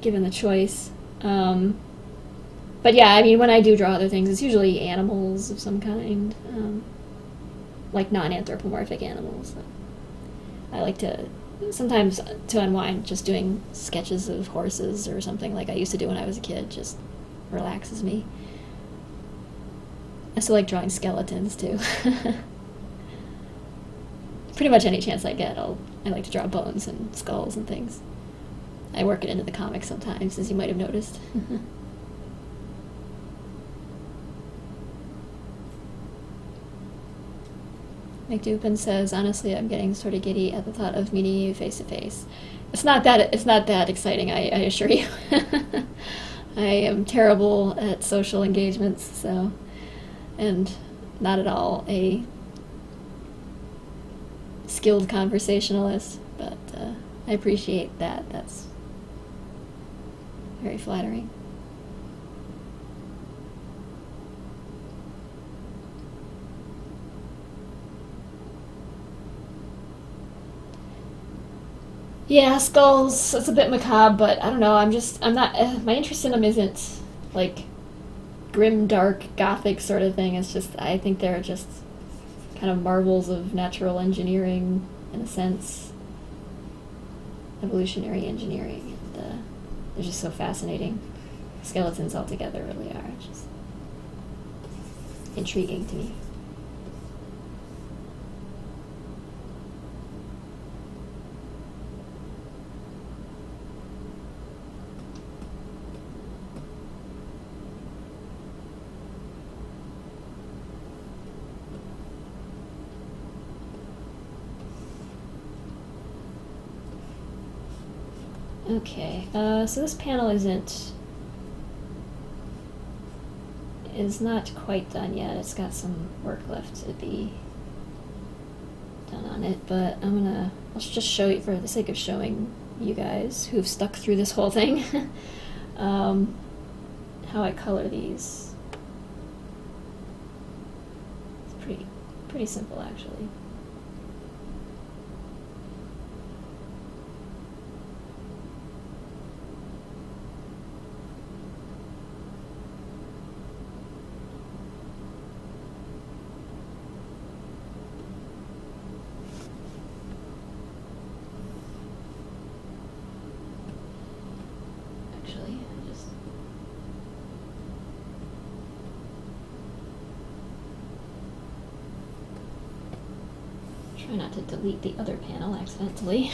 given the choice. But yeah, I mean, when I do draw other things, it's usually animals of some kind, like non-anthropomorphic animals. I like to, sometimes to unwind, just doing sketches of horses or something like I used to do when I was a kid, just relaxes me. I still like drawing skeletons, too. Pretty much any chance I get, I like to draw bones and skulls and things. I work it into the comics sometimes, as you might have noticed. McDupin says, honestly, I'm getting sort of giddy at the thought of meeting you face to face. It's not that exciting, I assure you. I am terrible at social engagements, so, and not at all a skilled conversationalist, but I appreciate that. That's very flattering. Yeah, skulls, it's a bit macabre, but I don't know, my interest in them isn't, like, grim, dark, gothic sort of thing. It's just, I think they're just kind of marvels of natural engineering, in a sense. Evolutionary engineering, and they're just so fascinating. Skeletons altogether really are just intriguing to me. Okay, so this panel isn't is not quite done yet. It's got some work left to be done on it, but I'll just show you, for the sake of showing you guys who've stuck through this whole thing, how I color these. It's pretty simple, actually. Try not to delete the other panel accidentally.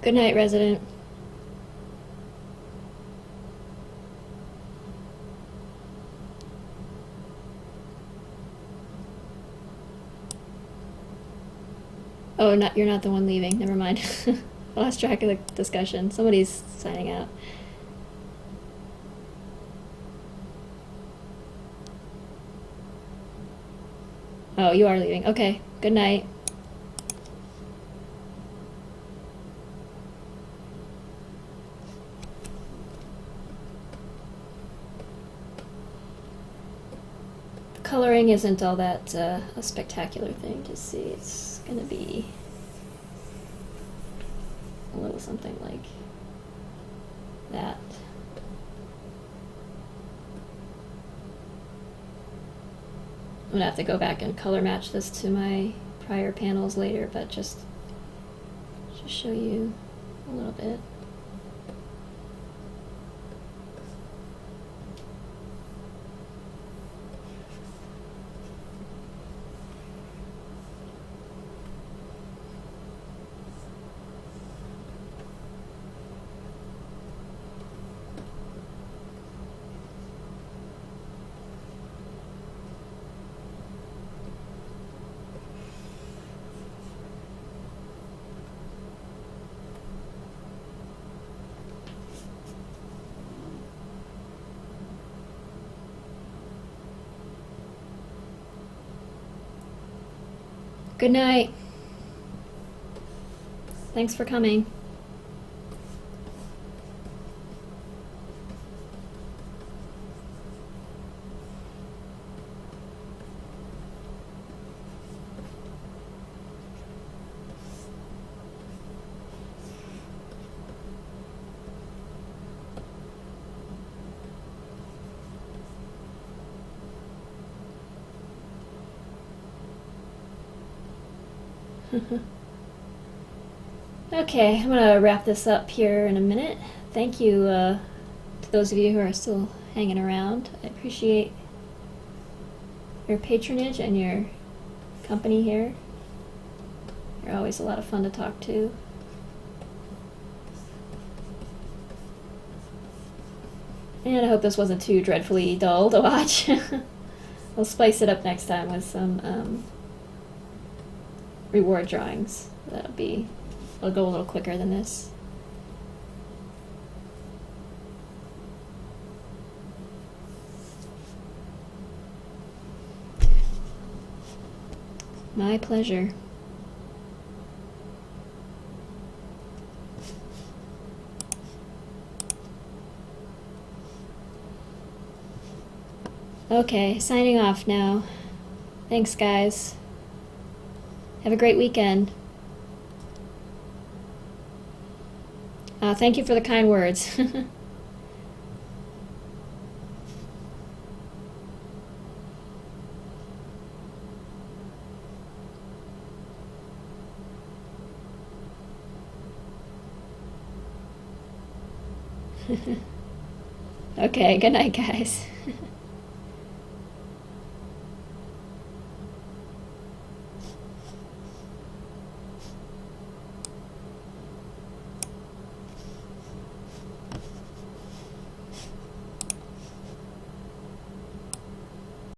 Good night, resident. Oh, you're not the one leaving. Never mind. I lost track of the discussion. Somebody's signing out. Oh, you are leaving. Okay. Good night. Coloring isn't all that a spectacular thing to see. It's gonna be a little something like that. I'm gonna have to go back and color match this to my prior panels later, but just show you a little bit. Good night. Thanks for coming. Okay, I'm gonna wrap this up here in a minute. Thank you to those of you who are still hanging around. I appreciate your patronage and your company here. You're always a lot of fun to talk to. And I hope this wasn't too dreadfully dull to watch. We'll spice it up next time with some reward drawings. It'll go a little quicker than this. My pleasure. Okay, signing off now. Thanks, guys. Have a great weekend. Thank you for the kind words. Okay, good night, guys.